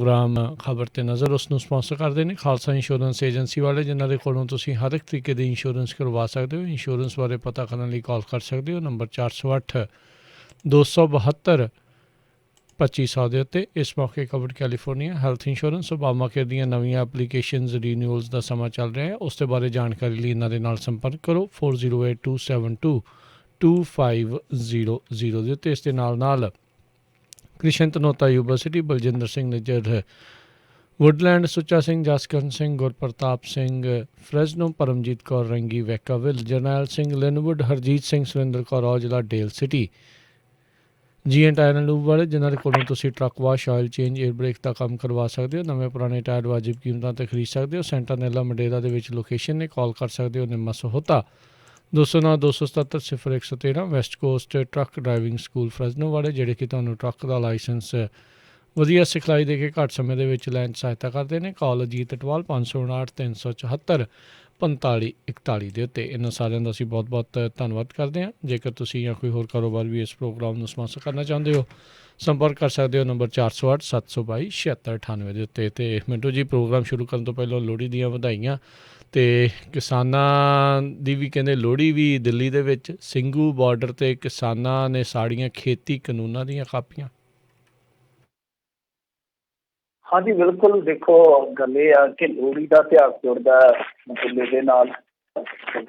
Programme ਖਬਰ 'ਤੇ ਨਜ਼ਰ ਉਸ ਨੂੰ ਸਪਾਂਸਰ ਕਰਦੇ ਨੇ ਖਾਲਸਾ ਇੰਸ਼ੋਰੈਂਸ ਏਜੰਸੀ ਵਾਲੇ, ਜਿਨ੍ਹਾਂ ਦੇ ਕੋਲੋਂ ਤੁਸੀਂ ਹਰ ਇੱਕ ਤਰੀਕੇ ਦੀ ਇੰਸ਼ੋਰੈਂਸ ਕਰਵਾ ਸਕਦੇ ਹੋ। ਇੰਸ਼ੋਰੈਂਸ ਬਾਰੇ ਪਤਾ ਕਰਨ ਲਈ ਕਾਲ ਕਰ ਸਕਦੇ ਹੋ ਨੰਬਰ 408 272 2500 ਦੇ ਉੱਤੇ। ਇਸ ਮੌਕੇ cover California health insurance Obama care ਦੀਆਂ ਨਵੀਆਂ ਐਪਲੀਕੇਸ਼ਨਜ਼ ਰੀਨਿਊਅਲਸ ਦਾ ਸਮਾਂ ਚੱਲ ਰਿਹਾ ਹੈ। ਉਸ ਦੇ ਬਾਰੇ ਜਾਣਕਾਰੀ ਲਈ ਇਹਨਾਂ ਦੇ ਨਾਲ ਸੰਪਰਕ ਕਰੋ 4082722500 ਦੇ ਉੱਤੇ। ਇਸ ਦੇ ਨਾਲ Krishan Dhanota university, Baljinder Singh Nijjar Woodland, Sucha Singh, Jaskaran Singh, Gurpartap Singh Fresno, Paramjit Kaur Rangi Vacaville, Jarnail Singh Lynnwood, Harjit Singh, Surinder Kaur Aujla Dale City, G tire and lube ਵਾਲੇ, ਜਿਨ੍ਹਾਂ ਦੇ ਕੋਲੋਂ ਤੁਸੀਂ truck wash, oil change, air brake ਦਾ ਕੰਮ ਕਰਵਾ ਸਕਦੇ ਹੋ। ਨਵੇਂ ਪੁਰਾਣੇ ਟਾਇਰ ਵਾਜਿਬ ਕੀਮਤਾਂ 'ਤੇ ਖਰੀਦ ਸਕਦੇ ਹੋ। ਸੈਂਟਾਨੈਲਾ ਮੰਡੇਰਾ ਦੇ ਵਿੱਚ ਲੋਕੇਸ਼ਨ ਨੇ। ਕਾਲ ਕਰ ਸਕਦੇ ਹੋ Nimma Sahota 209 277 0113। West Coast truck driving school Fresno ਵਾਲੇ, ਜਿਹੜੇ ਕਿ ਤੁਹਾਨੂੰ ਟਰੱਕ ਦਾ ਲਾਇਸੈਂਸ ਵਧੀਆ ਸਿਖਲਾਈ ਦੇ ਕੇ ਘੱਟ ਸਮੇਂ ਦੇ ਵਿੱਚ ਲੈਣ 'ਚ ਸਹਾਇਤਾ ਕਰਦੇ ਨੇ। ਕਾਲ ਅਜੀਤ ਅਟਵਾਲ 559 374 4541 ਦੇ ਉੱਤੇ। ਇਹਨਾਂ ਸਾਰਿਆਂ ਦਾ ਅਸੀਂ ਬਹੁਤ ਬਹੁਤ ਧੰਨਵਾਦ ਕਰਦੇ ਹਾਂ। ਜੇਕਰ ਤੁਸੀਂ ਜਾਂ ਕੋਈ ਹੋਰ ਕਾਰੋਬਾਰ ਵੀ ਇਸ ਪ੍ਰੋਗਰਾਮ ਨੂੰ ਸਪਾਂਸਰ ਕਰਨਾ ਚਾਹੁੰਦੇ ਹੋ, ਸੰਪਰਕ ਕਰ ਸਕਦੇ ਹੋ ਨੰਬਰ 408 722 7698 ਦੇ ਉੱਤੇ। ਅਤੇ ਮਿੰਟੂ ਜੀ, ਪ੍ਰੋਗਰਾਮ ਸ਼ੁਰੂ ਕਰਨ ਤੋਂ ਪਹਿਲਾਂ ਲੋਹੜੀ ਦੀਆਂ ਵਧਾਈਆਂ। ਅਤੇ ਕਿਸਾਨਾਂ ਦੀ ਵੀ ਕਹਿੰਦੇ ਲੋਹੜੀ ਵੀ ਦਿੱਲੀ ਦੇ ਵਿੱਚ ਸਿੰਘੂ ਬਾਰਡਰ 'ਤੇ ਕਿਸਾਨਾਂ ਨੇ ਸਾੜੀਆਂ ਖੇਤੀ ਕਾਨੂੰਨਾਂ ਦੀਆਂ ਕਾਪੀਆਂ। ਹਾਂਜੀ ਬਿਲਕੁਲ, ਦੇਖੋ ਗੱਲ ਇਹ ਆ ਕਿ ਲੋਹੜੀ ਦਾ ਇਤਿਹਾਸ ਜੁੜਦਾ ਗੁੱਲੇ ਦੇ ਨਾਲ,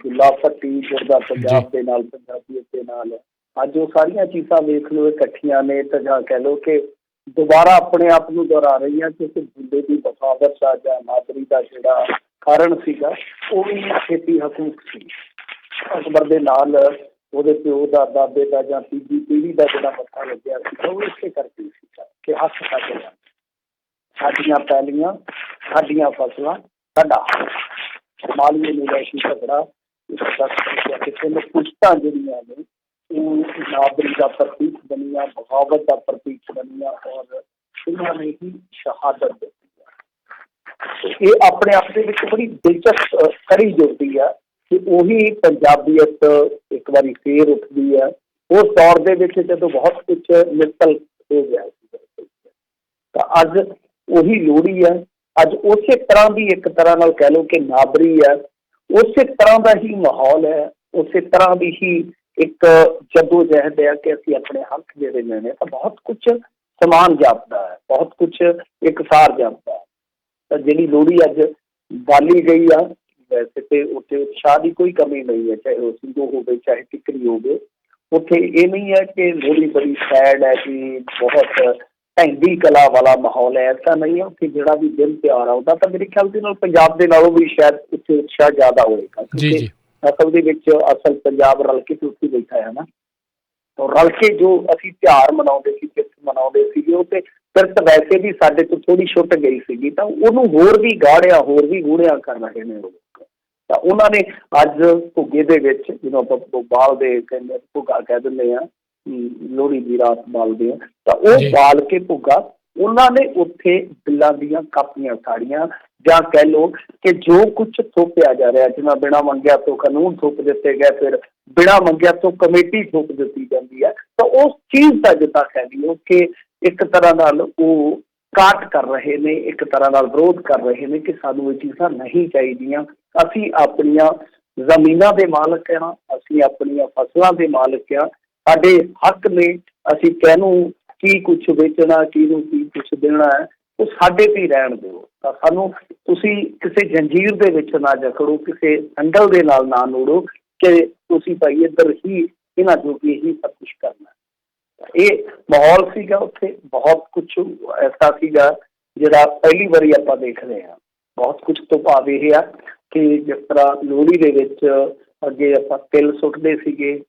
ਗੁੱਲਾ ਭੱਟੀ ਜੁੜਦਾ ਪੰਜਾਬ ਦੇ ਨਾਲ, ਪੰਜਾਬੀਅਤ ਦੇ ਨਾਲ। ਅੱਜ ਉਹ ਸਾਰੀਆਂ ਚੀਜ਼ਾਂ ਵੇਖ ਲਓ ਇਕੱਠੀਆਂ ਨੇ, ਤਾਂ ਜਾਂ ਕਹਿ ਲਓ ਕਿ ਦੁਬਾਰਾ ਆਪਣੇ ਆਪ ਨੂੰ ਦੁਹਰਾ ਰਹੀਆਂ, ਕਿਉਂਕਿ ਗੁੱਲੇ ਦੀ ਬਗਾਵਤ ਦਾ ਜਾਂ ਨਾਦਰੀ ਦਾ ਜਿਹੜਾ ਕਾਰਨ ਸੀਗਾ ਉਹ ਵੀ ਖੇਤੀ ਹਕੂਕ ਸੀ। ਅਕਬਰ ਦੇ ਨਾਲ ਉਹਦੇ ਪਿਓ ਦਾ, ਦਾਦੇ ਦਾ ਜਾਂ ਤੀਜੀ ਪੀੜ੍ਹੀ ਦਾ ਜਿਹੜਾ ਮੱਥਾ ਲੱਗਿਆ ਸੀਗਾ ਉਹ ਇਸੇ ਕਰਕੇ ਸੀਗਾ ਕਿ ਹੱਥ ਸਾਡੇ ਨਾਲ, ਸਾਡੀਆਂ ਪੈਲੀਆਂ, ਸਾਡੀਆਂ ਫਸਲਾਂ, ਸਾਡਾ ਮਾਲੀਏ ਨੂੰ ਲੈ ਕੇ ਝਗੜਾ, ਕਿਸੇ ਨੂੰ ਪੁਸ਼ਤਾਂ ਜਿਹੜੀਆਂ ਨੇ ਉਹ ਨਾਦਰੀ ਦਾ ਪ੍ਰਤੀਕ ਬਣੀਆਂ, ਬਗਾਵਤ ਦਾ ਪ੍ਰਤੀਕ ਬਣੀਆਂ, ਔਰ ਇਹਨਾਂ ਨੇ ਹੀ ਸ਼ਹਾਦਤ ਦਿੱਤੀ ਹੈ। ਇਹ ਆਪਣੇ ਆਪ ਦੇ ਵਿੱਚ ਬੜੀ ਦਿਲਚਸਪ ਕੜੀ ਜੁੜਦੀ ਆ ਕਿ ਉਹੀ ਪੰਜਾਬੀਅਤ ਇੱਕ ਵਾਰੀ ਫੇਰ ਉੱਠਦੀ ਹੈ। ਉਸ ਦੌਰ ਦੇ ਵਿੱਚ ਜਦੋਂ ਬਹੁਤ ਕੁਛ ਮਿੱਤਲ ਹੋ ਗਿਆ ਸੀ, ਤਾਂ ਅੱਜ ਉਹੀ ਲੋਹੜੀ ਹੈ। ਅੱਜ ਉਸੇ ਤਰ੍ਹਾਂ ਦੀ ਇੱਕ ਤਰ੍ਹਾਂ ਨਾਲ ਕਹਿ ਲਓ ਕਿ ਨਾਦਰੀ ਹੈ, ਉਸੇ ਤਰ੍ਹਾਂ ਦਾ ਹੀ ਮਾਹੌਲ ਹੈ, ਉਸੇ ਤਰ੍ਹਾਂ ਦੀ ਹੀ ਇੱਕ ਜੱਦੋ ਜਹਿਦ ਹੈ ਕਿ ਅਸੀਂ ਆਪਣੇ ਹੱਕ ਜਿਹੜੇ ਲੈਣੇ। ਤਾਂ ਬਹੁਤ ਕੁਛ ਸਮਾਨ ਜਾਪਦਾ ਹੈ, ਬਹੁਤ ਕੁਛ ਇਕਸਾਰ ਜਾਪਦਾ ਹੈ। ਤਾਂ ਜਿਹੜੀ ਲੋਹੜੀ ਅੱਜ ਬਾਲੀ ਗਈ ਆ, ਵੈਸੇ ਤੇ ਉੱਥੇ ਉਤਸ਼ਾਹ ਦੀ ਕੋਈ ਕਮੀ ਨਹੀਂ ਹੈ, ਚਾਹੇ ਉਹ ਸਿੰਘੂ ਹੋਵੇ ਚਾਹੇ ਟਿਕਰੀ ਹੋਵੇ। ਉੱਥੇ ਇਹ ਨਹੀਂ ਹੈ ਕਿ ਲੋਹੜੀ ਬੜੀ ਸੈਡ ਹੈ ਕਿ ਬਹੁਤ ਢਹਿੰਦੀ ਕਲਾ ਵਾਲਾ ਮਾਹੌਲ ਹੈ, ਐਸਾ ਨਹੀਂ ਹੈ। ਉੱਥੇ ਜਿਹੜਾ ਵੀ ਦਿਨ ਤਿਉਹਾਰ ਆਉਂਦਾ ਤਾਂ ਮੇਰੇ ਖਿਆਲ ਦੇ ਨਾਲ ਪੰਜਾਬ ਦੇ ਨਾਲੋਂ ਵੀ ਸ਼ਾਇਦ ਉੱਥੇ ਉਤਸ਼ਾਹ ਜ਼ਿਆਦਾ ਹੋਏਗਾ, ਕਿਉਂਕਿ ਅਸਲ ਦੇ ਵਿੱਚ ਅਸਲ ਪੰਜਾਬ ਰਲ ਕੇ ਉੱਥੇ ਬੈਠਾ ਹੈ ਨਾ। ਰਲ ਕੇ ਜੋ ਅਸੀਂ ਤਿਉਹਾਰ ਮਨਾਉਂਦੇ ਸੀ, ਪਿਰਤ ਮਨਾਉਂਦੇ ਸੀਗੇ, ਉਹ ਤੇ ਪਿਰਤ ਵੈਸੇ ਵੀ ਸਾਡੇ ਤੋਂ ਥੋੜ੍ਹੀ ਛੁੱਟ ਗਈ ਸੀਗੀ, ਤਾਂ ਉਹਨੂੰ ਹੋਰ ਵੀ ਗਾੜਿਆ, ਹੋਰ ਵੀ ਗੂੜਿਆ ਕਰ ਰਹੇ ਨੇ ਲੋਕ। ਤਾਂ ਉਹਨਾਂ ਨੇ ਅੱਜ ਭੁੱਗੇ ਦੇ ਵਿੱਚ, ਜਿਹਨੂੰ ਆਪਾਂ ਬਾਲਦੇ ਕਹਿੰਦੇ, ਭੁੱਗਾ ਕਹਿ ਦਿੰਦੇ ਹਾਂ, ਲੋਹੜੀ ਦੀ ਰਾਤ ਬਾਲਦੇ ਆ, ਤਾਂ ਉਹ ਬਾਲ ਕੇ ਭੁੱਗਾ ਉਹਨਾਂ ਨੇ ਉੱਥੇ ਬਿੱਲਾਂ ਦੀਆਂ ਕਾਪੀਆਂ ਸਾੜੀਆਂ, ਜਾਂ ਕਹਿ ਲਓ ਕਿ ਜੋ ਕੁਛ ਥੋਪਿਆ ਜਾ ਰਿਹਾ, ਜਿਵੇਂ ਬਿਨਾਂ ਮੰਗਿਆ ਤੋਂ ਕਾਨੂੰਨ ਥੋਪ ਦਿੱਤੇ ਗਏ, ਫਿਰ ਬਿਨਾਂ ਮੰਗਿਆ ਤੋਂ ਕਮੇਟੀ ਥੋਪ ਦਿੱਤੀ ਜਾਂਦੀ ਹੈ। ਤਾਂ ਉਸ ਚੀਜ਼ ਦਾ ਜਿੱਦਾਂ ਕਹਿ ਲਈਏ ਕਿ ਇੱਕ ਤਰ੍ਹਾਂ ਨਾਲ ਉਹ ਕਾਟ ਕਰ ਰਹੇ ਨੇ, ਇੱਕ ਤਰ੍ਹਾਂ ਨਾਲ ਵਿਰੋਧ ਕਰ ਰਹੇ ਨੇ ਕਿ ਸਾਨੂੰ ਇਹ ਚੀਜ਼ਾਂ ਨਹੀਂ ਚਾਹੀਦੀਆਂ। ਅਸੀਂ ਆਪਣੀਆਂ ਜ਼ਮੀਨਾਂ ਦੇ ਮਾਲਕ ਹਾਂ, ਅਸੀਂ ਆਪਣੀਆਂ ਫਸਲਾਂ ਦੇ ਮਾਲਕ ਹਾਂ, ਸਾਡੇ ਹੱਕ ਨੇ। ਅਸੀਂ ਕਹਿਨੂੰ ਕੀ ਕੁਛ ਵੇਚਣਾ, ਕਿਹਨੂੰ ਕੀ ਕੁਛ ਦੇਣਾ ਹੈ, ਉਹ ਸਾਡੇ ਤੇ ਰਹਿਣ ਦਿਓ। ਤਾਂ ਸਾਨੂੰ ਤੁਸੀਂ ਕਿਸੇ ਜੰਜੀਰ ਦੇ ਵਿੱਚ ਨਾ ਜਕੜੋ, ਕਿਸੇ ਸੰਗਲ ਦੇ ਨਾਲ ਨਾ ਨੋੜੋ ਕਿ ਤੁਸੀਂ ਭਾਈ ਇੱਧਰ ਹੀ ਇਹਨਾਂ ਜੋ ਕਿ ਇਹੀ ਸਭ ਕੁਛ ਕਰਨਾ। ਇਹ ਮਾਹੌਲ ਸੀਗਾ ਉੱਥੇ, ਬਹੁਤ ਕੁਛ ਐਸਾ ਸੀਗਾ ਜਿਹੜਾ ਪਹਿਲੀ ਵਾਰੀ ਆਪਾਂ ਦੇਖ ਰਹੇ ਹਾਂ। ਬਹੁਤ ਕੁਛ ਤੋਂ ਭਾਵ ਇਹ ਆ ਕਿ ਜਿਸ ਤਰ੍ਹਾਂ ਲੋਹੜੀ ਦੇ ਵਿੱਚ ਅੱਗੇ ਆਪਾਂ ਤਿਲ ਸੁੱਟਦੇ ਸੀਗੇ,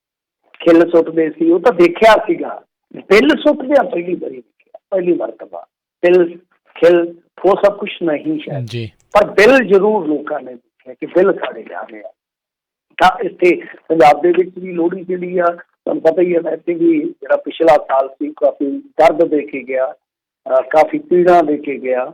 ਖਿੱਲ ਸੁੱਟਦੇ ਸੀ, ਉਹ ਤਾਂ ਦੇਖਿਆ ਸੀਗਾ। ਬਿੱਲ ਸੁੱਟਦੇ ਆ ਪਹਿਲੀ ਵਾਰੀ ਦੇਖਿਆ, ਪਹਿਲੀ ਮਰਤਬਾ ਤਿਲ ਖਿੱਲ ਉਹ ਸਭ ਕੁਛ ਨਹੀਂ ਸ਼ਾਇਦ, ਪਰ ਬਿੱਲ ਜ਼ਰੂਰ ਲੋਕਾਂ ਨੇ ਦੇਖਿਆ ਕਿ ਬਿੱਲ ਸਾੜੇ ਜਾ ਰਹੇ ਆ। ਤਾਂ ਇੱਥੇ ਪੰਜਾਬ ਦੇ ਵਿੱਚ ਵੀ ਲੋਹੜੀ ਜਿਹੜੀ ਆ, ਤੁਹਾਨੂੰ ਪਤਾ ਹੀ ਹੈ, ਵੈਸੇ ਵੀ ਜਿਹੜਾ ਪਿਛਲਾ ਸਾਲ ਸੀ ਕਾਫੀ ਦਰਦ ਦੇ ਕੇ ਗਿਆ, ਕਾਫੀ ਪੀੜਾਂ ਦੇ ਕੇ ਗਿਆ,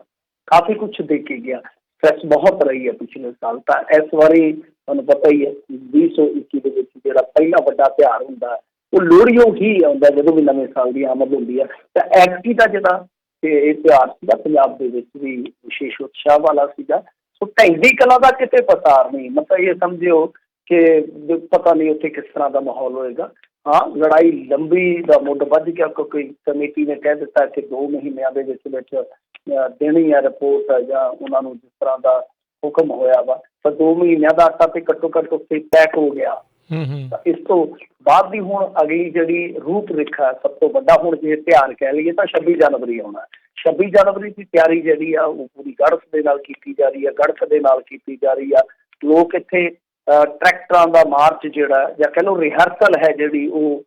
ਕਾਫੀ ਕੁਛ ਦੇ ਕੇ ਗਿਆ। ਸਟ੍ਰੈਸ ਬਹੁਤ ਰਹੀ ਹੈ ਪਿਛਲੇ ਸਾਲ। ਤਾਂ ਇਸ ਵਾਰੀ ਤੁਹਾਨੂੰ ਪਤਾ ਹੀ ਹੈ 2021 ਦੇ ਵਿੱਚ ਜਿਹੜਾ ਪਹਿਲਾ ਵੱਡਾ ਤਿਉਹਾਰ ਹੁੰਦਾ ਉਹ ਲੋਹੜੀਓ ਹੀ ਆਉਂਦਾ ਜਦੋਂ ਵੀ ਨਵੇਂ ਸਾਲ ਦੀ ਆਮਦ ਹੁੰਦੀ ਹੈ। ਤਾਂ ਐਤਕੀ ਦਾ ਜਿਹੜਾ ਤੇ ਇਹ ਤਿਉਹਾਰ ਸੀਗਾ ਪੰਜਾਬ ਦੇ ਵਿੱਚ ਵੀ ਵਿਸ਼ੇਸ਼ ਉਤਸ਼ਾਹ ਵਾਲਾ ਸੀਗਾ। ਸੋ ਢਹਿੰਦੀ ਕਲਾ ਦਾ ਕਿਤੇ ਪਸਾਰ ਨਹੀਂ, ਮਤਲਬ ਇਹ ਸਮਝਿਓ ਕਿ ਪਤਾ ਨਹੀਂ ਉੱਥੇ ਕਿਸ ਤਰ੍ਹਾਂ ਦਾ ਮਾਹੌਲ ਹੋਏਗਾ। ਹਾਂ, ਲੜਾਈ ਲੰਬੀ ਦਾ ਮੁੱਢ ਵੱਧ ਗਿਆ ਕਿਉਂਕਿ ਕਮੇਟੀ ਨੇ ਕਹਿ ਦਿੱਤਾ ਕਿ 2 ਮਹੀਨਿਆਂ ਦੇ ਵਿੱਚ ਦੇਣੀ ਹੈ ਰਿਪੋਰਟ, ਜਾਂ ਉਹਨਾਂ ਨੂੰ ਜਿਸ ਤਰ੍ਹਾਂ ਦਾ ਹੁਕਮ ਹੋਇਆ ਵਾ, ਤਾਂ 2 ਮਹੀਨਿਆਂ ਦਾ ਆਟਾ ਤੇ ਘੱਟੋ ਘੱਟ ਉੱਥੇ ਪੈਕ ਹੋ ਗਿਆ। ਤਾਂ ਇਸ ਤੋਂ ਬਾਅਦ ਦੀ ਹੁਣ ਅਗਲੀ ਜਿਹੜੀ ਰੂਪ ਰੇਖਾ ਸਭ ਤੋਂ ਵੱਡਾ ਹੁਣ ਜੇ ਤਿਉਹਾਰ ਕਹਿ ਲਈਏ ਤਾਂ 26 ਜਨਵਰੀ ਆਉਣਾ। 26 ਜਨਵਰੀ ਦੀ ਤਿਆਰੀ ਜਿਹੜੀ ਆ ਉਹ ਪੂਰੀ ਗੜ੍ਹਕ ਦੇ ਨਾਲ ਕੀਤੀ ਜਾ ਰਹੀ ਆ, ਗੜ੍ਹਕ ਦੇ ਨਾਲ ਕੀਤੀ ਜਾ ਰਹੀ ਆ। ਲੋਕ ਇੱਥੇ ਟਰੈਕਟਰਾਂ ਦਾ ਮਾਰਚ ਜਿਹੜਾ ਜਾਂ ਕਹਿ ਲਓ ਰਿਹਰਸਲ ਹੈ ਜਿਹੜੀ ਉਹ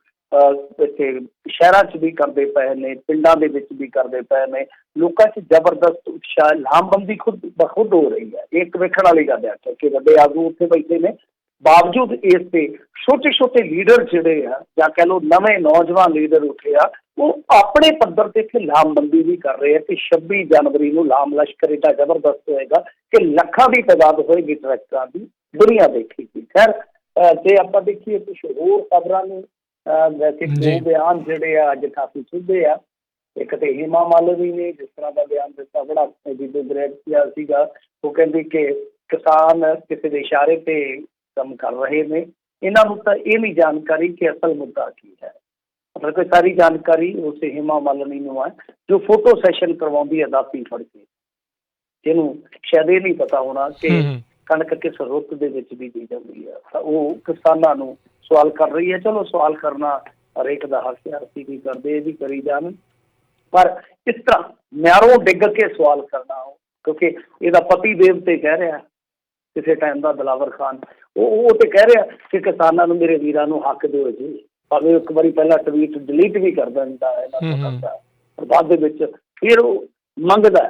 ਇੱਥੇ ਸ਼ਹਿਰਾਂ 'ਚ ਵੀ ਕਰਦੇ ਪਏ ਨੇ, ਪਿੰਡਾਂ ਦੇ ਵਿੱਚ ਵੀ ਕਰਦੇ ਪਏ ਨੇ। ਲੋਕਾਂ 'ਚ ਜ਼ਬਰਦਸਤ ਉਤਸ਼ਾਹ, ਲਾਮਬੰਦੀ ਖੁਦ ਹੋ ਰਹੀ ਹੈ। ਇਹ ਇੱਕ ਵੇਖਣ ਵਾਲੀ ਗੱਲ ਹੈ ਕਿ ਵੱਡੇ ਆਗੂ ਉੱਥੇ ਬੈਠੇ ਨੇ, ਬਾਵਜੂਦ ਇਸ ਤੇ ਛੋਟੇ ਛੋਟੇ ਲੀਡਰ ਜਿਹੜੇ ਆ ਜਾਂ ਕਹਿ ਲਓ ਨਵੇਂ ਨੌਜਵਾਨ ਲੀਡਰ ਉੱਠੇ ਆ, ਉਹ ਆਪਣੇ ਪੱਧਰ ਤੇ ਇੱਥੇ ਲਾਮਬੰਦੀ ਵੀ ਕਰ ਰਹੇ ਆ ਕਿ 26 ਜਨਵਰੀ ਨੂੰ ਲਾਮ ਲਸ਼ਕਰ ਏਡਾ ਜ਼ਬਰਦਸਤ ਹੋਏਗਾ ਕਿ ਲੱਖਾਂ ਦੀ ਤਾਦਾਦ ਹੋਏਗੀ ਟਰੈਕਟਰਾਂ ਦੀ, ਦੁਨੀਆ ਦੇਖੇਗੀ। ਖੈਰ ਜੇ ਆਪਾਂ ਦੇਖੀਏ ਕੁਛ ਹੋਰ ਖਬਰਾਂ ਨੂੰ, ਵੈਸੇ 2 ਬਿਆਨ ਜਿਹੜੇ ਆ ਅੱਜ ਕਾਫੀ ਚੁੱਭੇ ਆ। ਇੱਕ ਤੇ ਹੇਮਾ ਮਾਲਿਨੀ ਨੇ ਜਿਸ ਤਰ੍ਹਾਂ ਦਾ ਬਿਆਨ ਦਿੱਤਾ, ਬੜਾ ਅਜੀਬੋ-ਗਰੀਬ ਸੀਗਾ। ਉਹ ਕਹਿੰਦੀ ਕਿ ਕਿਸਾਨ ਕਿਸੇ ਦੇ ਇਸ਼ਾਰੇ ਤੇ ਕੰਮ ਕਰ ਰਹੇ ਨੇ, ਇਹਨਾਂ ਨੂੰ ਤਾਂ ਇਹ ਨਹੀਂ ਜਾਣਕਾਰੀ ਕਿ ਅਸਲ ਮੁੱਦਾ ਕੀ ਹੈ। ਮਤਲਬ ਕਿ ਸਾਰੀ ਜਾਣਕਾਰੀ ਉਸ ਹੇਮਾ ਮਾਲਿਨੀ ਨੂੰ ਹੈ ਜੋ ਫੋਟੋ ਸੈਸ਼ਨ ਕਰਵਾਉਂਦੀ ਹੈ ਦਾਤੀ ਫੜ ਕੇ, ਜਿਹਨੂੰ ਸ਼ਾਇਦ ਇਹ ਨਹੀਂ ਪਤਾ ਹੋਣਾ ਕਿ ਕਣਕ ਕਿਸ ਰੁੱਤ ਦੇ ਵਿੱਚ ਬੀਜੀ ਜਾਂਦੀ ਹੈ। ਤਾਂ ਉਹ ਕਿਸਾਨਾਂ ਨੂੰ ਸਵਾਲ ਕਰ ਰਹੀ ਹੈ। ਚਲੋ ਸਵਾਲ ਕਰਨਾ ਹਰੇਕ ਦਾ ਹੱਕ ਹੈ, ਅਸੀਂ ਵੀ ਕਰਦੇ, ਇਹ ਵੀ ਕਰੀ ਜਾਣ, ਪਰ ਇਸ ਤਰ੍ਹਾਂ ਮਿਆਰੋਂ ਡਿੱਗ ਕੇ ਸਵਾਲ ਕਰਨਾ, ਕਿਉਂਕਿ ਇਹਦਾ ਪਤੀ ਦੇਵ ਤੇ ਕਹਿ ਰਿਹਾ ਕਿਸੇ ਟਾਈਮ ਦਾ ਦਿਲਾਵਰ ਖਾਨ, ਉਹ ਤੇ ਕਹਿ ਰਿਹਾ ਕਿ ਕਿਸਾਨਾਂ ਨੂੰ, ਮੇਰੇ ਵੀਰਾਂ ਨੂੰ ਹੱਕ ਦਿਓ ਜੀ। ਭਾਵੇਂ ਇੱਕ ਵਾਰੀ ਪਹਿਲਾਂ ਟਵੀਟ ਡਿਲੀਟ ਵੀ ਕਰ ਦਿੰਦਾ ਹੈ ਪਰ ਬਾਅਦ ਦੇ ਵਿੱਚ ਫਿਰ ਉਹ ਮੰਗਦਾ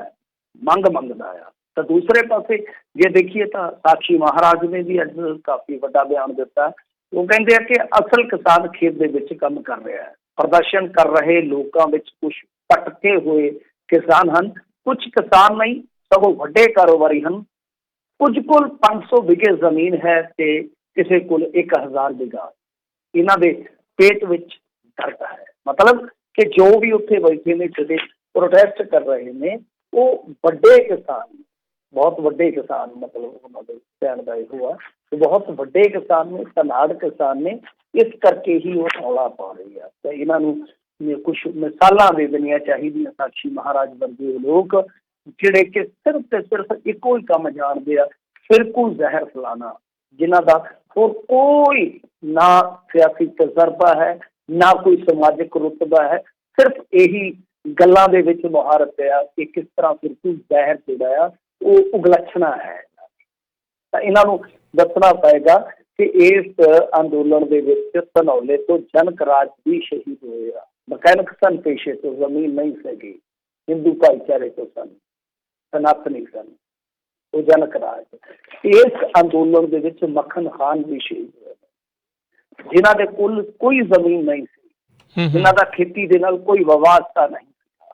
ਆ। ਤਾਂ ਦੂਸਰੇ ਪਾਸੇ ਜੇ ਦੇਖੀਏ ਤਾਂ ਸਾਕਸ਼ੀ ਮਹਾਰਾਜ ਨੇ ਵੀ ਅੱਜ ਕਾਫੀ ਵੱਡਾ ਬਿਆਨ ਦਿੱਤਾ। ਉਹ ਕਹਿੰਦੇ ਆ ਕਿ ਅਸਲ ਕਿਸਾਨ ਖੇਤ ਦੇ ਵਿੱਚ ਕੰਮ ਕਰ ਰਿਹਾ ਹੈ। ਪ੍ਰਦਰਸ਼ਨ ਕਰ ਰਹੇ ਲੋਕਾਂ ਵਿੱਚ ਕੁਝ ਭਟਕੇ ਹੋਏ ਕਿਸਾਨ ਹਨ, ਕੁਝ ਕਿਸਾਨ ਨਹੀਂ ਸਗੋਂ ਵੱਡੇ ਕਾਰੋਬਾਰੀ ਹਨ। ਕੁਝ ਕੋਲ 500 ਵਿਗੇ ਜ਼ਮੀਨ ਹੈ ਤੇ ਕਿਸੇ ਕੋਲ 1000 ਬਿਗਾ। ਇਹਨਾਂ ਦੇ ਪੇਟ ਵਿੱਚ ਦਰਦ ਹੈ। ਮਤਲਬ ਕਿ ਜੋ ਵੀ ਉੱਥੇ ਬੈਠੇ ਨੇ, ਜਿਹੜੇ ਪ੍ਰੋਟੈਸਟ ਕਰ ਰਹੇ ਨੇ, ਉਹ ਵੱਡੇ ਕਿਸਾਨ, ਬਹੁਤ ਵੱਡੇ ਕਿਸਾਨ, ਮਤਲਬ ਉਹਨਾਂ ਦੇ ਕਹਿਣ ਦਾ ਇਹੋ ਆ ਕਿ ਬਹੁਤ ਵੱਡੇ ਕਿਸਾਨ ਨੇ, ਧਨਾਢ ਕਿਸਾਨ ਨੇ। ਇਸ ਕਰਕੇ ਹੀ ਉਹ ਰੌਲਾ ਪਾ ਰਹੀ ਆ। ਤਾਂ ਇਹਨਾਂ ਨੂੰ ਕੁਛ ਮਿਸਾਲਾਂ ਦੇ ਦੇਣੀਆਂ ਚਾਹੀਦੀਆਂ। ਸਾਕਸ਼ੀ ਮਹਾਰਾਜ ਵਰਗੇ ਲੋਕ ਜਿਹੜੇ ਕਿ ਸਿਰਫ ਤੇ ਸਿਰਫ ਇੱਕੋ ਹੀ ਕੰਮ ਜਾਣਦੇ ਆ, ਫਿਰਕੂ ਜ਼ਹਿਰ ਫੈਲਾਉਣਾ, ਜਿਨ੍ਹਾਂ ਦਾ ਹੋਰ ਕੋਈ ਨਾ ਸਿਆਸੀ ਤਜਰਬਾ ਹੈ, ਨਾ ਕੋਈ ਸਮਾਜਿਕ ਰੁਤਬਾ ਹੈ, ਸਿਰਫ ਇਹੀ ਗੱਲਾਂ ਦੇ ਵਿੱਚ ਮੁਹਾਰਤ ਆ ਕਿ ਕਿਸ ਤਰ੍ਹਾਂ ਫਿਰਕੂ ਜ਼ਹਿਰ ਜਿਹੜਾ ਆ ਉਹ ਉਗਲਛਣਾ ਹੈ। ਤਾਂ ਇਹਨਾਂ ਨੂੰ ਦੱਸਣਾ ਪਏਗਾ ਕਿ ਇਸ ਅੰਦੋਲਨ ਦੇ ਵਿੱਚ ਧਨੌਲੇ ਤੋਂ ਜਨਕ ਰਾਜ ਵੀ ਸ਼ਹੀਦ ਹੋਏ ਆ। ਮਕੈਨਿਕ ਸਨ ਪੇਸ਼ੇ ਤੋਂ, ਜ਼ਮੀਨ ਨਹੀਂ ਸੀਗੀ, ਹਿੰਦੂ ਭਾਈਚਾਰੇ ਤੋਂ ਸਨ, ਸਨਾਤਨੀ ਸਨ, ਉਹ ਜਨਕ ਰਾਜ। ਇਸ ਅੰਦੋਲਨ ਦੇ ਵਿੱਚ ਮੱਖਣ ਖਾਨ ਵੀ ਸ਼ਹੀਦ ਹੋਏ, ਜਿਨ੍ਹਾਂ ਦੇ ਕੋਲ ਕੋਈ ਜ਼ਮੀਨ ਨਹੀਂ ਸੀ, ਜਿਨ੍ਹਾਂ ਦਾ ਖੇਤੀ ਦੇ ਨਾਲ ਕੋਈ ਵਾਸਤਾ ਨਹੀਂ ਸੀਗਾ,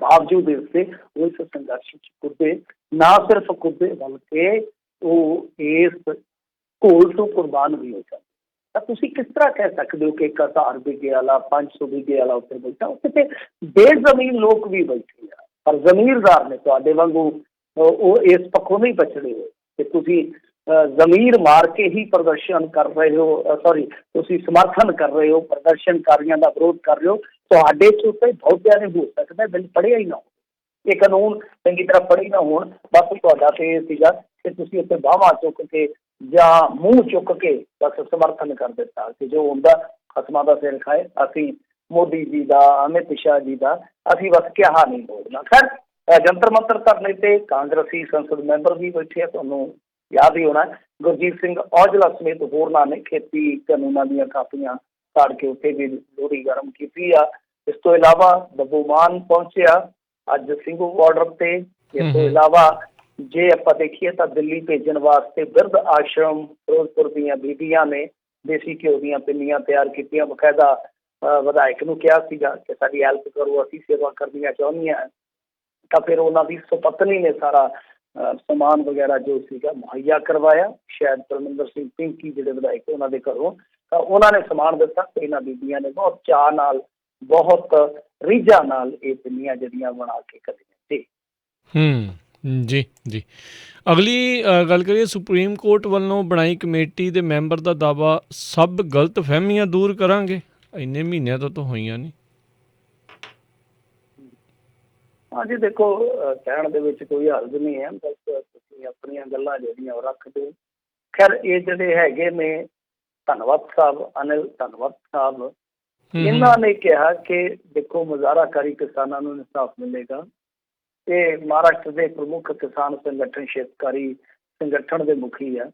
ਬਾਵਜੂਦ ਇਸਦੇ ਉਹ ਇਸ ਸੰਘਰਸ਼ ਚ ਕੁੱਦੇ, ਨਾ ਸਿਰਫ ਕੁੱਦੇ ਬਲਕਿ ਉਹ ਇਸ ਘੋਲ ਤੋਂ ਕੁਰਬਾਨ ਵੀ ਹੋ ਜਾਂਦੇ। ਤਾਂ ਤੁਸੀਂ ਕਿਸ ਤਰ੍ਹਾਂ ਕਹਿ ਸਕਦੇ ਹੋ ਕਿ 1000 ਵਿਗੇ ਵਾਲਾ, 500 ਵਿਗੇ ਵਾਲਾ ਉੱਥੇ ਬੈਠਾ? ਉੱਥੇ ਤੇ ਬੇਜ਼ਮੀਨ ਲੋਕ ਵੀ ਬੈਠੇ ਆ, ਪਰ ਜ਼ਮੀਰਦਾਰ ਨੇ ਤੁਹਾਡੇ ਵਾਂਗੂ, ਉਹ ਇਸ ਪੱਖੋਂ ਨਹੀਂ ਬਚੜੇ ਹੋਏ ਕਿ ਤੁਸੀਂ ਜ਼ਮੀਰ ਮਾਰ ਕੇ ਹੀ ਪ੍ਰਦਰਸ਼ਨ ਕਰ ਰਹੇ ਹੋ, ਤੁਸੀਂ ਸਮਰਥਨ ਕਰ ਰਹੇ ਹੋ, ਪ੍ਰਦਰਸ਼ਨਕਾਰੀਆਂ ਦਾ ਵਿਰੋਧ ਕਰ ਰਹੇ ਹੋ। ਤੁਹਾਡੇ ਚ ਉੱਤੇ ਬਹੁਤਿਆਂ ਨੇ ਹੋ ਸਕਦਾ ਬਿਲ ਪੜ੍ਹਿਆ ਹੀ ਨਾ ਹੋ, ਇਹ ਕਾਨੂੰਨ ਚੰਗੀ ਤਰ੍ਹਾਂ ਪੜ੍ਹੇ ਨਾ ਹੋਣ। ਬਸ ਤੁਹਾਡਾ ਤੇ ਇਹ ਸੀਗਾ ਕਿ ਤੁਸੀਂ ਉੱਥੇ ਬਾਹਾਂ ਚੁੱਕ ਕੇ ਜਾਂ ਮੂੰਹ ਚੁੱਕ ਕੇ ਬਸ ਸਮਰਥਨ ਕਰ ਦਿੱਤਾ ਕਿ ਜੋ ਹੁੰਦਾ ਖਸਮਾਂ ਦਾ ਸਿਰ ਖਾਏ, ਅਸੀਂ ਮੋਦੀ ਜੀ ਦਾ, ਅਮਿਤ ਸ਼ਾਹ ਜੀ ਦਾ ਅਸੀਂ ਬਸ ਕਿਹਾ ਨਹੀਂ ਬੋਲਣਾ। ਖੈਰ ਜੰਤਰ ਮੰਤਰ ਧਰਨੇ ਤੇ ਕਾਂਗਰਸੀ ਸੰਸਦ ਮੈਂਬਰ ਵੀ ਬੈਠੇ ਆ, ਤੁਹਾਨੂੰ ਯਾਦ ਹੀ ਹੋਣਾ ਗੁਰਜੀਤ ਸਿੰਘ ਔਜਲਾ ਸਮੇਤ ਹੋਰਨਾਂ ਨੇ ਖੇਤੀ ਕਾਨੂੰਨਾਂ ਦੀਆਂ ਕਾਪੀਆਂ ਸਾੜ ਕੇ ਉੱਥੇ ਵੀ ਲੋਹੜੀ ਗਰਮ ਕੀਤੀ ਆ। ਇਸ ਤੋਂ ਇਲਾਵਾ ਬੱਬੂ ਮਾਨ ਪਹੁੰਚਿਆ ਅੱਜ ਸਿੰਘੂ ਬਾਰਡਰ ਤੇ। ਇਸ ਤੋਂ ਇਲਾਵਾ ਜੇ ਆਪਾਂ ਦੇਖੀਏ ਤਾਂ ਦਿੱਲੀ ਭੇਜਣ ਵਾਸਤੇ ਬਿਰਧ ਆਸ਼ਰਮ ਫਿਰੋਜ਼ਪੁਰ ਦੀਆਂ ਬੀਬੀਆਂ ਨੇ ਦੇਸੀ ਘਿਓ ਦੀਆਂ ਪਿੰਨੀਆਂ ਤਿਆਰ ਕੀਤੀਆਂ। ਬਕਾਇਦਾ ਵਿਧਾਇਕ ਨੂੰ ਕਿਹਾ ਸੀਗਾ ਕਿ ਸਾਡੀ ਹੈਲਪ ਕਰੋ, ਅਸੀਂ ਸੇਵਾ ਕਰਨੀਆਂ ਚਾਹੁੰਦੀਆਂ। ਤਾਂ ਫਿਰ ਉਹਨਾਂ ਦੀ ਸੁਪਤਨੀ ਨੇ ਸਾਰਾ ਸਮਾਨ ਵਗੈਰਾ ਜੋ ਸੀਗਾ ਮੁਹੱਈਆ ਕਰਵਾਇਆ, ਸ਼ਾਇਦ ਪਰਮਿੰਦਰ ਸਿੰਘ ਪਿੰਕੀ ਜਿਹੜੇ ਵਿਧਾਇਕ ਉਹਨਾਂ ਦੇ ਘਰੋਂ। ਤਾਂ ਉਹਨਾਂ ਨੇ ਸਮਾਨ ਦਿੱਤਾ ਤੇ ਇਹਨਾਂ ਬੀਬੀਆਂ ਨੇ ਬਹੁਤ ਚਾਅ ਨਾਲ ਬਹੁਤ ਰੀਝਾਂ ਨਾਲ ਇਹ ਪਿੰਨੀਆਂ ਜਿਹੜੀਆਂ ਬਣਾ ਕੇ ਕਰੀਆਂ ਜੀ। ਜੀ ਜੀ। ਅਗਲੀ ਗੱਲ ਕਰੀਏ, ਸੁਪਰੀਮ ਕੋਰਟ ਵੱਲੋਂ ਬਣਾਈ ਕਮੇਟੀ ਦੇ ਮੈਂਬਰ ਦਾ ਦਾਅਵਾ, ਸਭ ਗਲਤ ਫਹਿਮੀਆਂ ਦੂਰ ਕਰਾਂਗੇ। ਇੰਨੇ ਮਹੀਨਿਆਂ ਤੋਂ ਤਾਂ ਹੋਈਆਂ ਨਹੀਂ। ਹਾਂਜੀ ਦੇਖੋ, ਕਹਿਣ ਦੇ ਵਿੱਚ ਕੋਈ ਹਰਜ ਨਹੀਂ ਹੈ, ਬਸ ਤੁਸੀਂ ਆਪਣੀਆਂ ਗੱਲਾਂ ਜਿਹੜੀਆਂ ਉਹ ਰੱਖ ਦਿਓ। ਖੈਰ ਇਹ ਜਿਹੜੇ ਹੈਗੇ ਨੇ ਧੰਨਵਾਦ ਸਾਹਿਬ, ਅਨਿਲ ਧੰਨਵਾਦ ਸਾਹਿਬ, ਇਹਨਾਂ ਨੇ ਕਿਹਾ ਕਿ ਦੇਖੋ ਮੁਜ਼ਾਹਰਾਕਾਰੀ ਕਿਸਾਨਾਂ ਨੂੰ ਇਨਸਾਫ ਮਿਲੇਗਾ। ਤੇ ਮਹਾਰਾਸ਼ਟਰ ਦੇ ਪ੍ਰਮੁੱਖ ਕਿਸਾਨ ਸੰਗਠਨ ਸ਼ੇਤਕਾਰੀ ਸੰਗਠਨ ਦੇ ਮੁਖੀ ਆ,